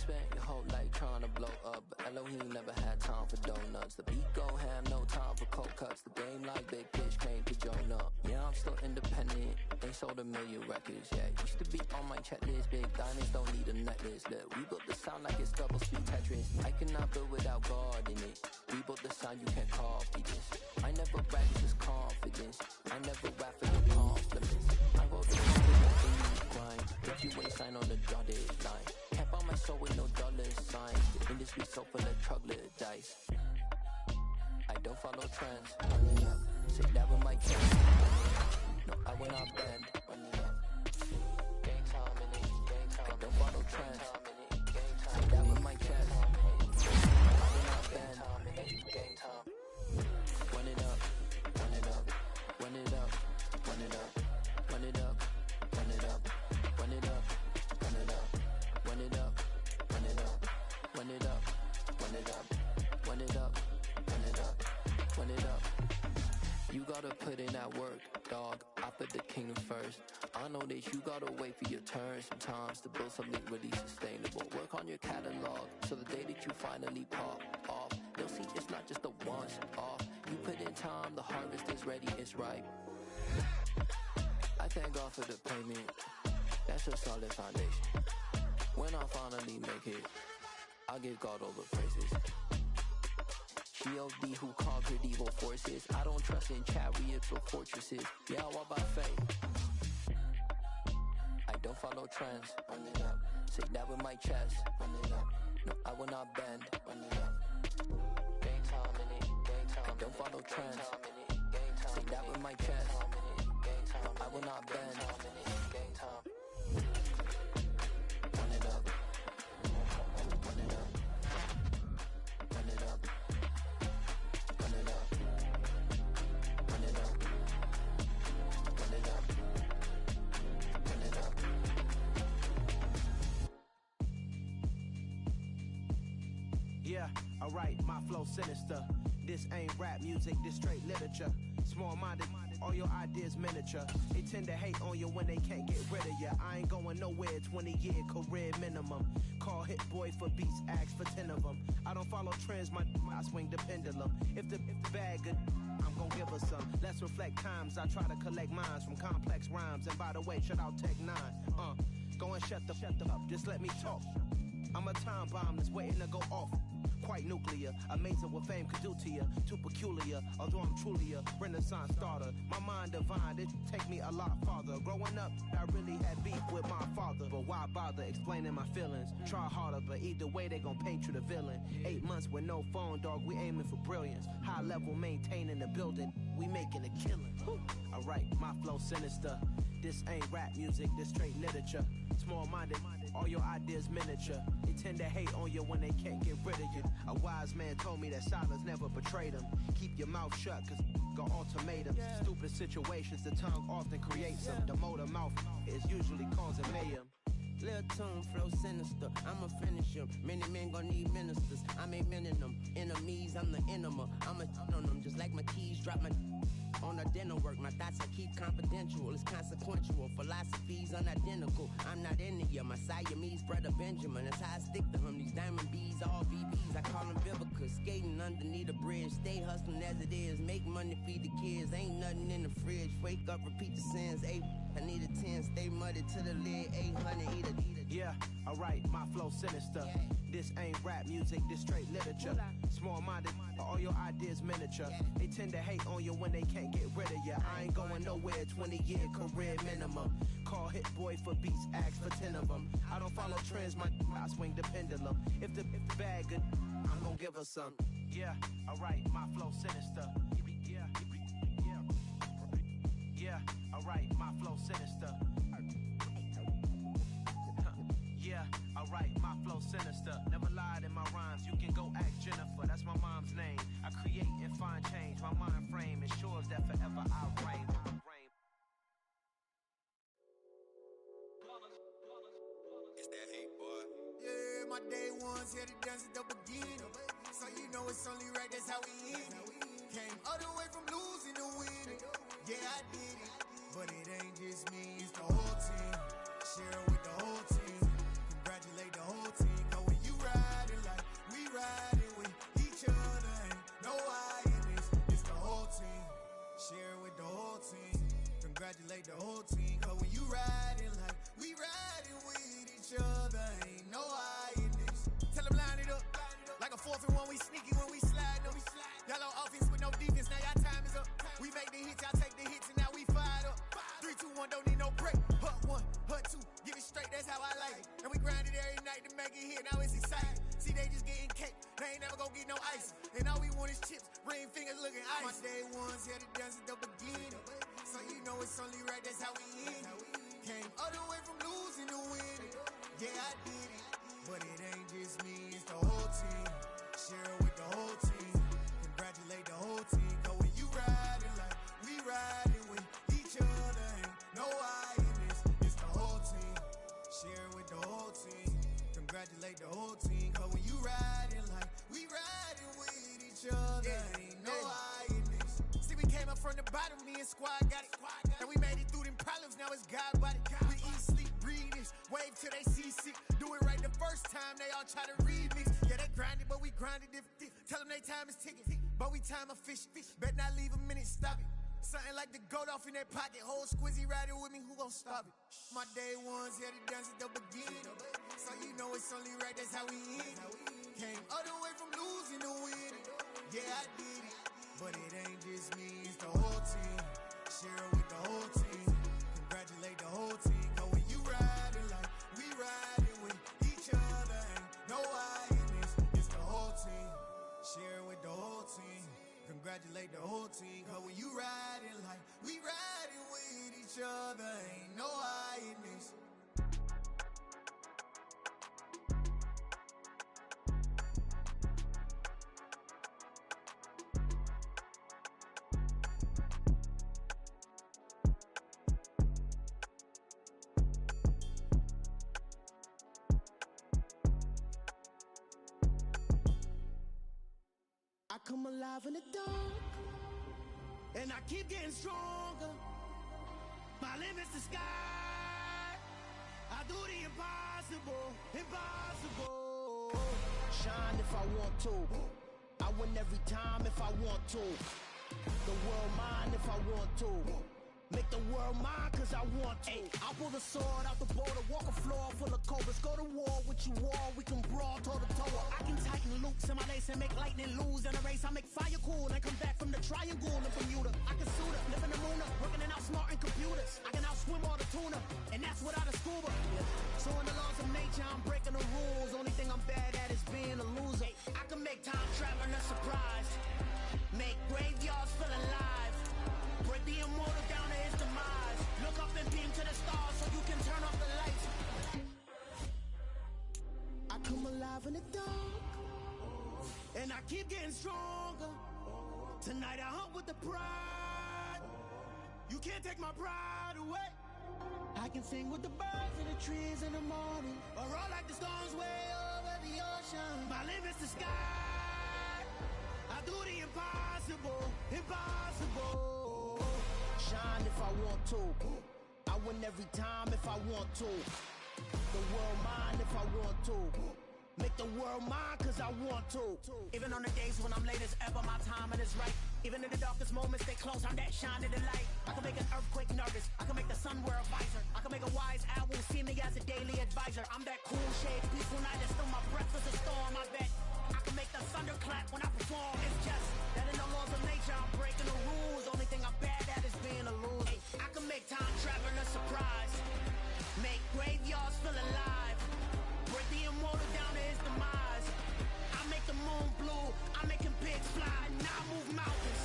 spent your whole life trying to blow up, but Elohim never had time for donuts. The beat gon' have no time for cold cuts. The game like Big Pitch came to join up. Yeah, I'm still independent. They sold 1 million records. Yeah, used to be on my checklist. Big diamonds don't need a necklace. Look, we built the sound like it's double speed Tetris. I cannot build without God in it. We built the sound, you can't copy this. I never rap, it's just confidence. I never rap for the compliments. I wrote the song with the grind. If you ain't signed on the dotted line, can't buy my soul with no dollar signs. The industry so full of troglodytes. I don't follow trends. Running up, sit that with my chest. No, I will not bend. Running up, gang time in it, gang time. I don't follow trends. Sit that with my chest. I will not bend. Gang time. Run it up, run it up, run it up, run it up, run it up, run it up, run it up, run it up, run it up, run it up, run it up, run it up, run it up, run it up, run it up. You gotta put in that work, dog. I put the kingdom first. I know that you gotta wait for your turn sometimes to build something really sustainable. Work on your catalog so the day that you finally pop off, you'll see it's not just a once off. You put in time, the harvest is ready, it's ripe. I thank God for the payment. That's a solid foundation. When I finally make it, I'll give God all the praises. G.O.D. who conquered evil forces. I don't trust in chariots or fortresses. Yeah, I walk by faith. I don't follow trends. Run it up. Say that with my chest. Run it up. No, I will not bend. Run it up. Gang time in it. Gang time. I don't follow trends. Say that with my chest. No, I will not bend. Gang time. Run it up. Run it up. Run it up. Run it up. Run it up. Run it up. Run it up. Yeah, alright, my flow sinister. This ain't rap music, this straight literature. Small-minded, all your ideas miniature. They tend to hate on you when they can't get rid of you. I ain't going nowhere, 20-year career minimum. Call Hit Boy for beats, ask for 10 of them. I don't follow trends, I swing the pendulum. If the bag good, I'm gon' give her some. Let's reflect times, I try to collect minds from complex rhymes. And by the way, shout out Tech 9. Go and shut the up, just let me talk. I'm a time bomb that's waiting to go off. Quite nuclear, amazing what fame could do to you. Too peculiar, although I'm truly a renaissance starter. My mind divine, it take me a lot farther. Growing up, I really had beef with my father. But why bother explaining my feelings? Try harder, but either way they gon' paint you the villain. 8 months with no phone, dog, we aiming for brilliance. High level maintaining the building, we making a killing. Alright, my flow sinister. This ain't rap music, this straight literature. Small-minded, all your ideas miniature. They tend to hate on you when they can't get rid of you. A wise man told me that silence never betrayed him. Keep your mouth shut, cause got ultimatums. Stupid situations, the tongue often creates them. The motor mouth is usually causing mayhem. Lil' tune, flow sinister, I'ma finish him. Many men gon' need ministers, I'm aiming them. Enemies, I'm the enema, I'ma on them. Just like my keys, drop my on a dinner work. My thoughts I keep confidential, it's consequential. Philosophies unidentical, I'm not into ya. My Siamese brother Benjamin, that's how I stick to him. These diamond bees, all VBs, I call them Vivica. Skating underneath a bridge, stay hustling as it is. Make money, feed the kids, ain't nothing in the fridge. Wake up, repeat the sins, I need a 10, stay muddy to the lid, 800, eat a. Yeah, alright, my flow sinister. This ain't rap music, this straight literature. Small-minded, all your ideas miniature. They tend to hate on you when they can't get rid of you. I ain't going nowhere, 20-year career minimum. Call Hit Boy for beats, ask for 10 of them. I don't follow trends, I swing the pendulum. If the bag good, I'm gon' give her some. Yeah, alright, my flow sinister. Yeah, alright, my flow sinister. Yeah, alright, my flow sinister. Never lied in my rhymes, you can go ask Jennifer, that's my mom's name. I create and find change, my mind frame ensures that forever I reign. It's that hate, boy. Yeah, my day ones here to dance at the beginning. So you know it's only right, that's how we end it. Came all the way from losing to winning. Yeah, I did it, but it ain't just me, it's the whole team. Share it with the whole team. Congratulate the whole team, knowing congratulate the whole team. Cause when you riding like we riding with each other, ain't no hiding this. Tell them line it up. Like a 4th and 1, we sneaky when we slide up. Y'all on offense with no defense, now y'all time is up. We make the hits, y'all take the hits, and now we fired up. 3, 2, 1, don't need no break. Hut 1, hut 2, give it straight, that's how I like it. And we grind it every night to make it hit, now it's exciting. See, they just getting cake, they ain't never gonna get no ice. And all we want is chips, ring fingers looking ice. My day ones here to dance at the beginning. So you know it's only right, that's how we end it. Came all the way from losing to winning. Yeah, I did it, but it ain't just me, it's the whole team. Share it with the whole team. Congratulate the whole team. Cause when you riding like we riding with each other, ain't no hiding this. It's the whole team. Share it with the whole team. Congratulate the whole team. Cause when you riding like we riding with each other, ain't no hiding this. See, we came up from the bottom, me and squad got it. And we made it through them problems, now it's God body. We eat, sleep, breathe this. Wave till they see sick. Do it right the first time, they all try to remix. Yeah, they grinded, but we grinded different. Tell them they time is ticking, but we time a fish. Bet not leave a minute, stop it. Something like the goat off in their pocket. Whole squizzy riding with me, who gon' stop it? My day ones here to dance at the beginning. So you know it's only right, that's how we end it. Came all the way from losing to winning. Yeah, I did it, but it ain't just me, it's the whole team. Share it with the whole team. Congratulate the whole team. Cause when you riding like we riding with each other, ain't no hiding this. It's the whole team. Share it with the whole team. Congratulate the whole team. Cause when you riding like we riding with each other, ain't no hiding this. I come alive in the dark, and I keep getting stronger. My limit's the sky. I do the impossible, impossible. Shine if I want to. I win every time if I want to. The world mine if I want to. Make the world mine cause I want to. I pull the sword out the border, walk a floor full of cobras. Go to war with you all, we can brawl toe to toe. I can tighten loops in my lace and make lightning lose in a race. I make fire cool and come back from the triangle in Bermuda. I can suit up, live in the moon up, working and outsmarting computers. I can outswim all the tuna, and that's without a scuba. So in the laws of nature, I'm breaking the rules. Only thing I'm bad at is being a loser. I can make time traveling a surprise, make graveyards feel alive, break the immortal down to his demise. Look up and beam to the stars so you can turn off the lights. I come alive in the dark, and I keep getting stronger. Tonight I hunt with the pride. You can't take my pride away. I can sing with the birds and the trees in the morning, or roll like the storms way over the ocean. My limit's the sky. I do the impossible, impossible. Shine if I want to. I win every time if I want to. The world mine if I want to. Make the world mine cause I want to. Even on the days when I'm late as ever, my timing is right. Even in the darkest moments, stay close, I'm that shine of the light. I can make an earthquake nervous, I can make the sun wear a visor. I can make a wise owl see me as a daily advisor. I'm that cool shade, peaceful night, and still my breath is a storm, I bet. I can make the thunder clap when I perform. It's just that in the laws of nature, I'm breaking the rules. Only thing I'm bad at is being a loser. I can make time traveling a surprise, make graveyards feel alive, break the immortal down to his demise. I make the moon blue, I'm making pigs fly, now I move mountains.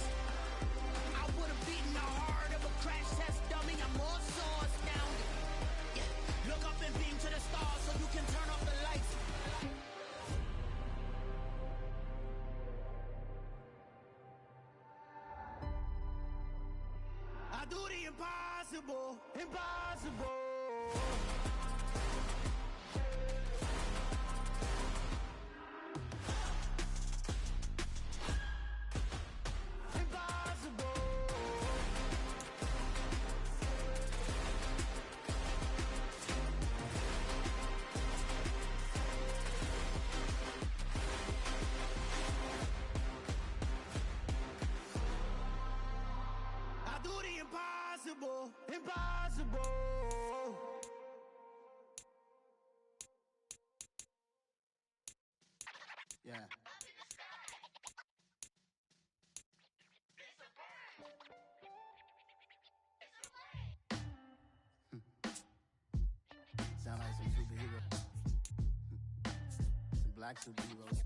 I would've beaten the heart of a crash test dummy. I'm more so astounded. Yeah. Look up and beam to the stars so you can turn off the lights. I do the impossible, impossible. I do the impossible. impossible. Yeah. Sound like some superhero. Some black superheroes.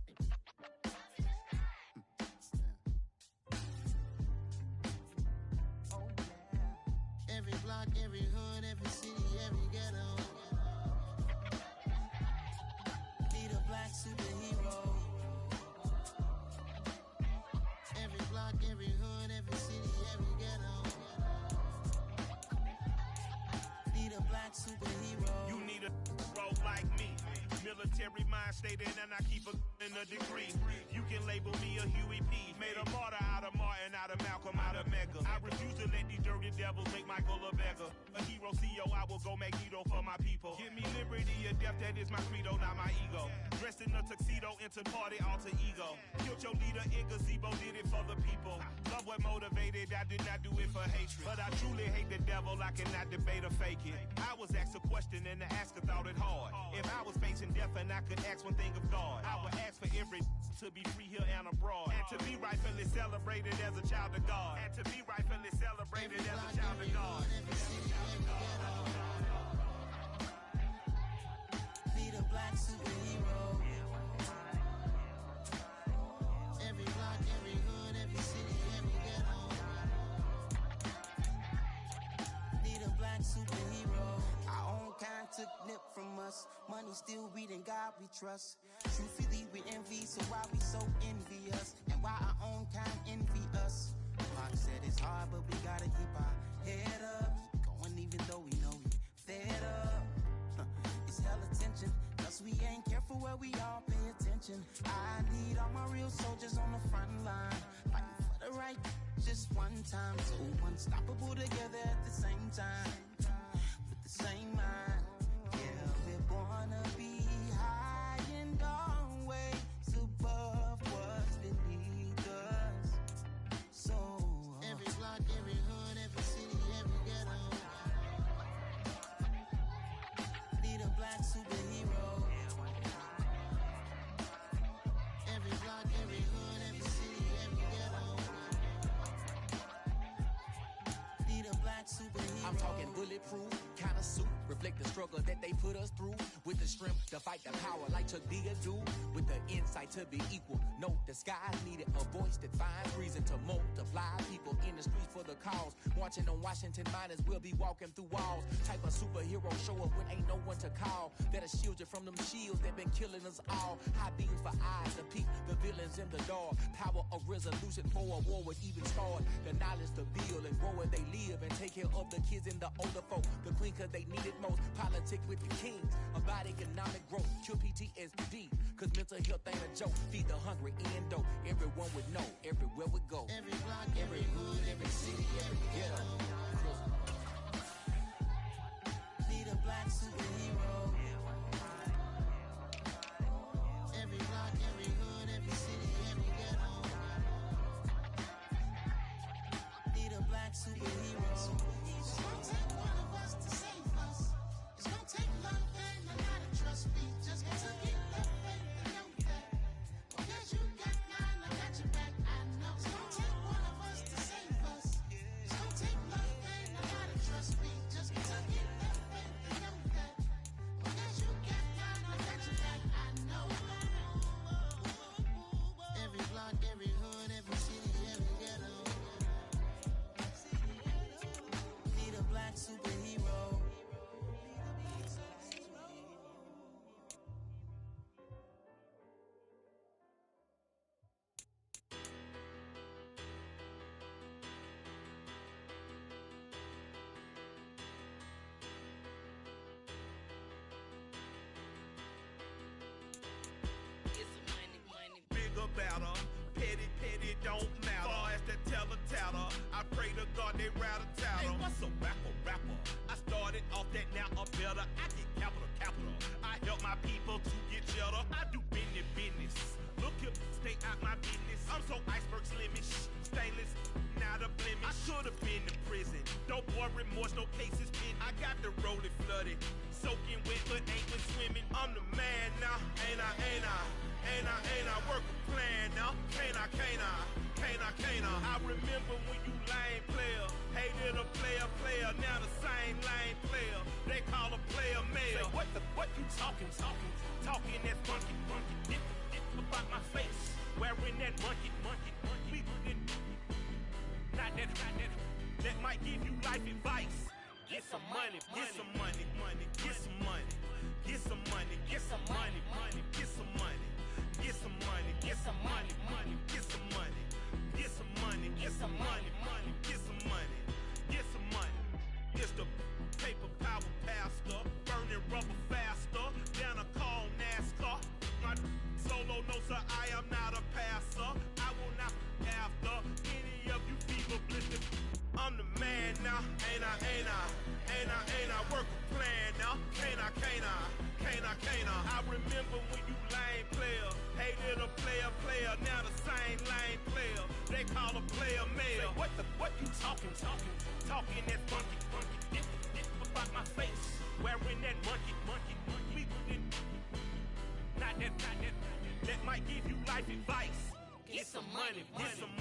Oh yeah. Every block, every hood, every city, every ghetto. Need a black superhero. Every block, every hood, every city, every ghetto. Need a black superhero. You need a role like me. Military mind stated, and I keep in a degree. You can label me a Huey P. Made a martyr out of Martin, out of Malcolm, out of Mega. I refuse to let these dirty devils make Michael a beggar. A hero CEO, I will go Magneto for my people. Give me liberty or death, that is my credo, not my ego. Dressed in a tuxedo, entered party, alter ego. Killed your leader in gazebo, did it for the people. Love what motivated, I did not do it for hatred. But I truly hate the devil, I cannot debate or fake it. I was asked a question and the asker thought it hard. If I was facing death and I could ask one thing of God, I would ask for every to be free here and abroad. And to be rightfully celebrated as a child of God. And to be rightfully celebrated as a child of God. Need a black superhero. Every block, every hood, every city, every ghetto. Need a black superhero. Our own kind took nip from us. Money still reading, God we trust. Truthfully we envy, so why we so envious? And why our own kind envy us? Pac said it's hard, but we gotta keep our head up. Going even though we know we fed up. It's hell attention, cause we ain't careful where we all pay attention. I need all my real soldiers on the front line, fighting for the right just one time. So unstoppable together at the same time, with the same mind. Yeah, we're gonna be high and always above what's beneath us. So every block, every hood, every city, every ghetto. Need a black superhero. Every block, every hood, every city, every ghetto. Need a black superhero. I'm talking bulletproof kind of suit, reflect the struggle that they put us through. With the strength to fight the power like Chuck D do. With the insight to be equal. Note the skies needed a voice that finds reason to multiply. People in the streets for the cause. Marching on Washington miners will be walking through walls. Type of superhero show up when ain't no one to call. That'll shield you from them shields that been killing us all. High beams for eyes to peek the villains in the dark. Power of resolution for a war would even start. The knowledge to build and grow where they live and take care of the kids and the older folk. The queen cause they need it most. Politics with the kings. About economic growth. Cure PTSD. Cause mental health ain't a joke. Feed the hungry and dope. Everyone would know. Everywhere we go. Every block, every hood, every city, every ghetto. Need a black superhero. Every block, every hood, every city, every ghetto. Need a black superhero. It's gonna take one of us to save us. It's gonna take love and a lot of trust. We just got to get the faith and know that. Because you got mine, I got your back. I know. It's gonna take one of us to save us. It's gonna take love and a lot of trust. We just got to get the faith and know that. Because you got mine, I got your back. I know. Every block, every hood, every city, every ghetto. Need a black superhero. Bigger, better, petty, don't matter. Far as the teller, I pray to God they rattle tattle. Hey, what's a rapper? I started off that, now I'm better. I get capital. I help my people to get cheddar. I do business. Look here, stay out my business. I'm so iceberg slimish, stainless, not a blemish. I should have been in prison. Dope boy remorse, no cases pinned. I got the rollie flooded, soaking wet but ain't been swimming. I'm the man now, ain't I? Work a plan now, can't I? I remember when you lame player, hated a player, now the same lame player. They call a player male. Say, what you talking that funky, get about my face, wearing that monkey. We not that might give you life advice. Get some money, get some money, get some money, get some money, get some money, get some money, get some money, get some money, get some money, get some money, get some money, get some money, get some money. It's the paper power pastor, burning rubber faster than a call NASCAR. My solo no sir, I am not a passer. I will not after any of you fever blistered. I'm the man now, ain't I? Work a plan now, can't I? I remember when you lame player, hated a player, now the same lame player. They call a player male. Say, what you talking that funky, get about my face, wearing that monkey. We not that might give you life advice. Get some money, get some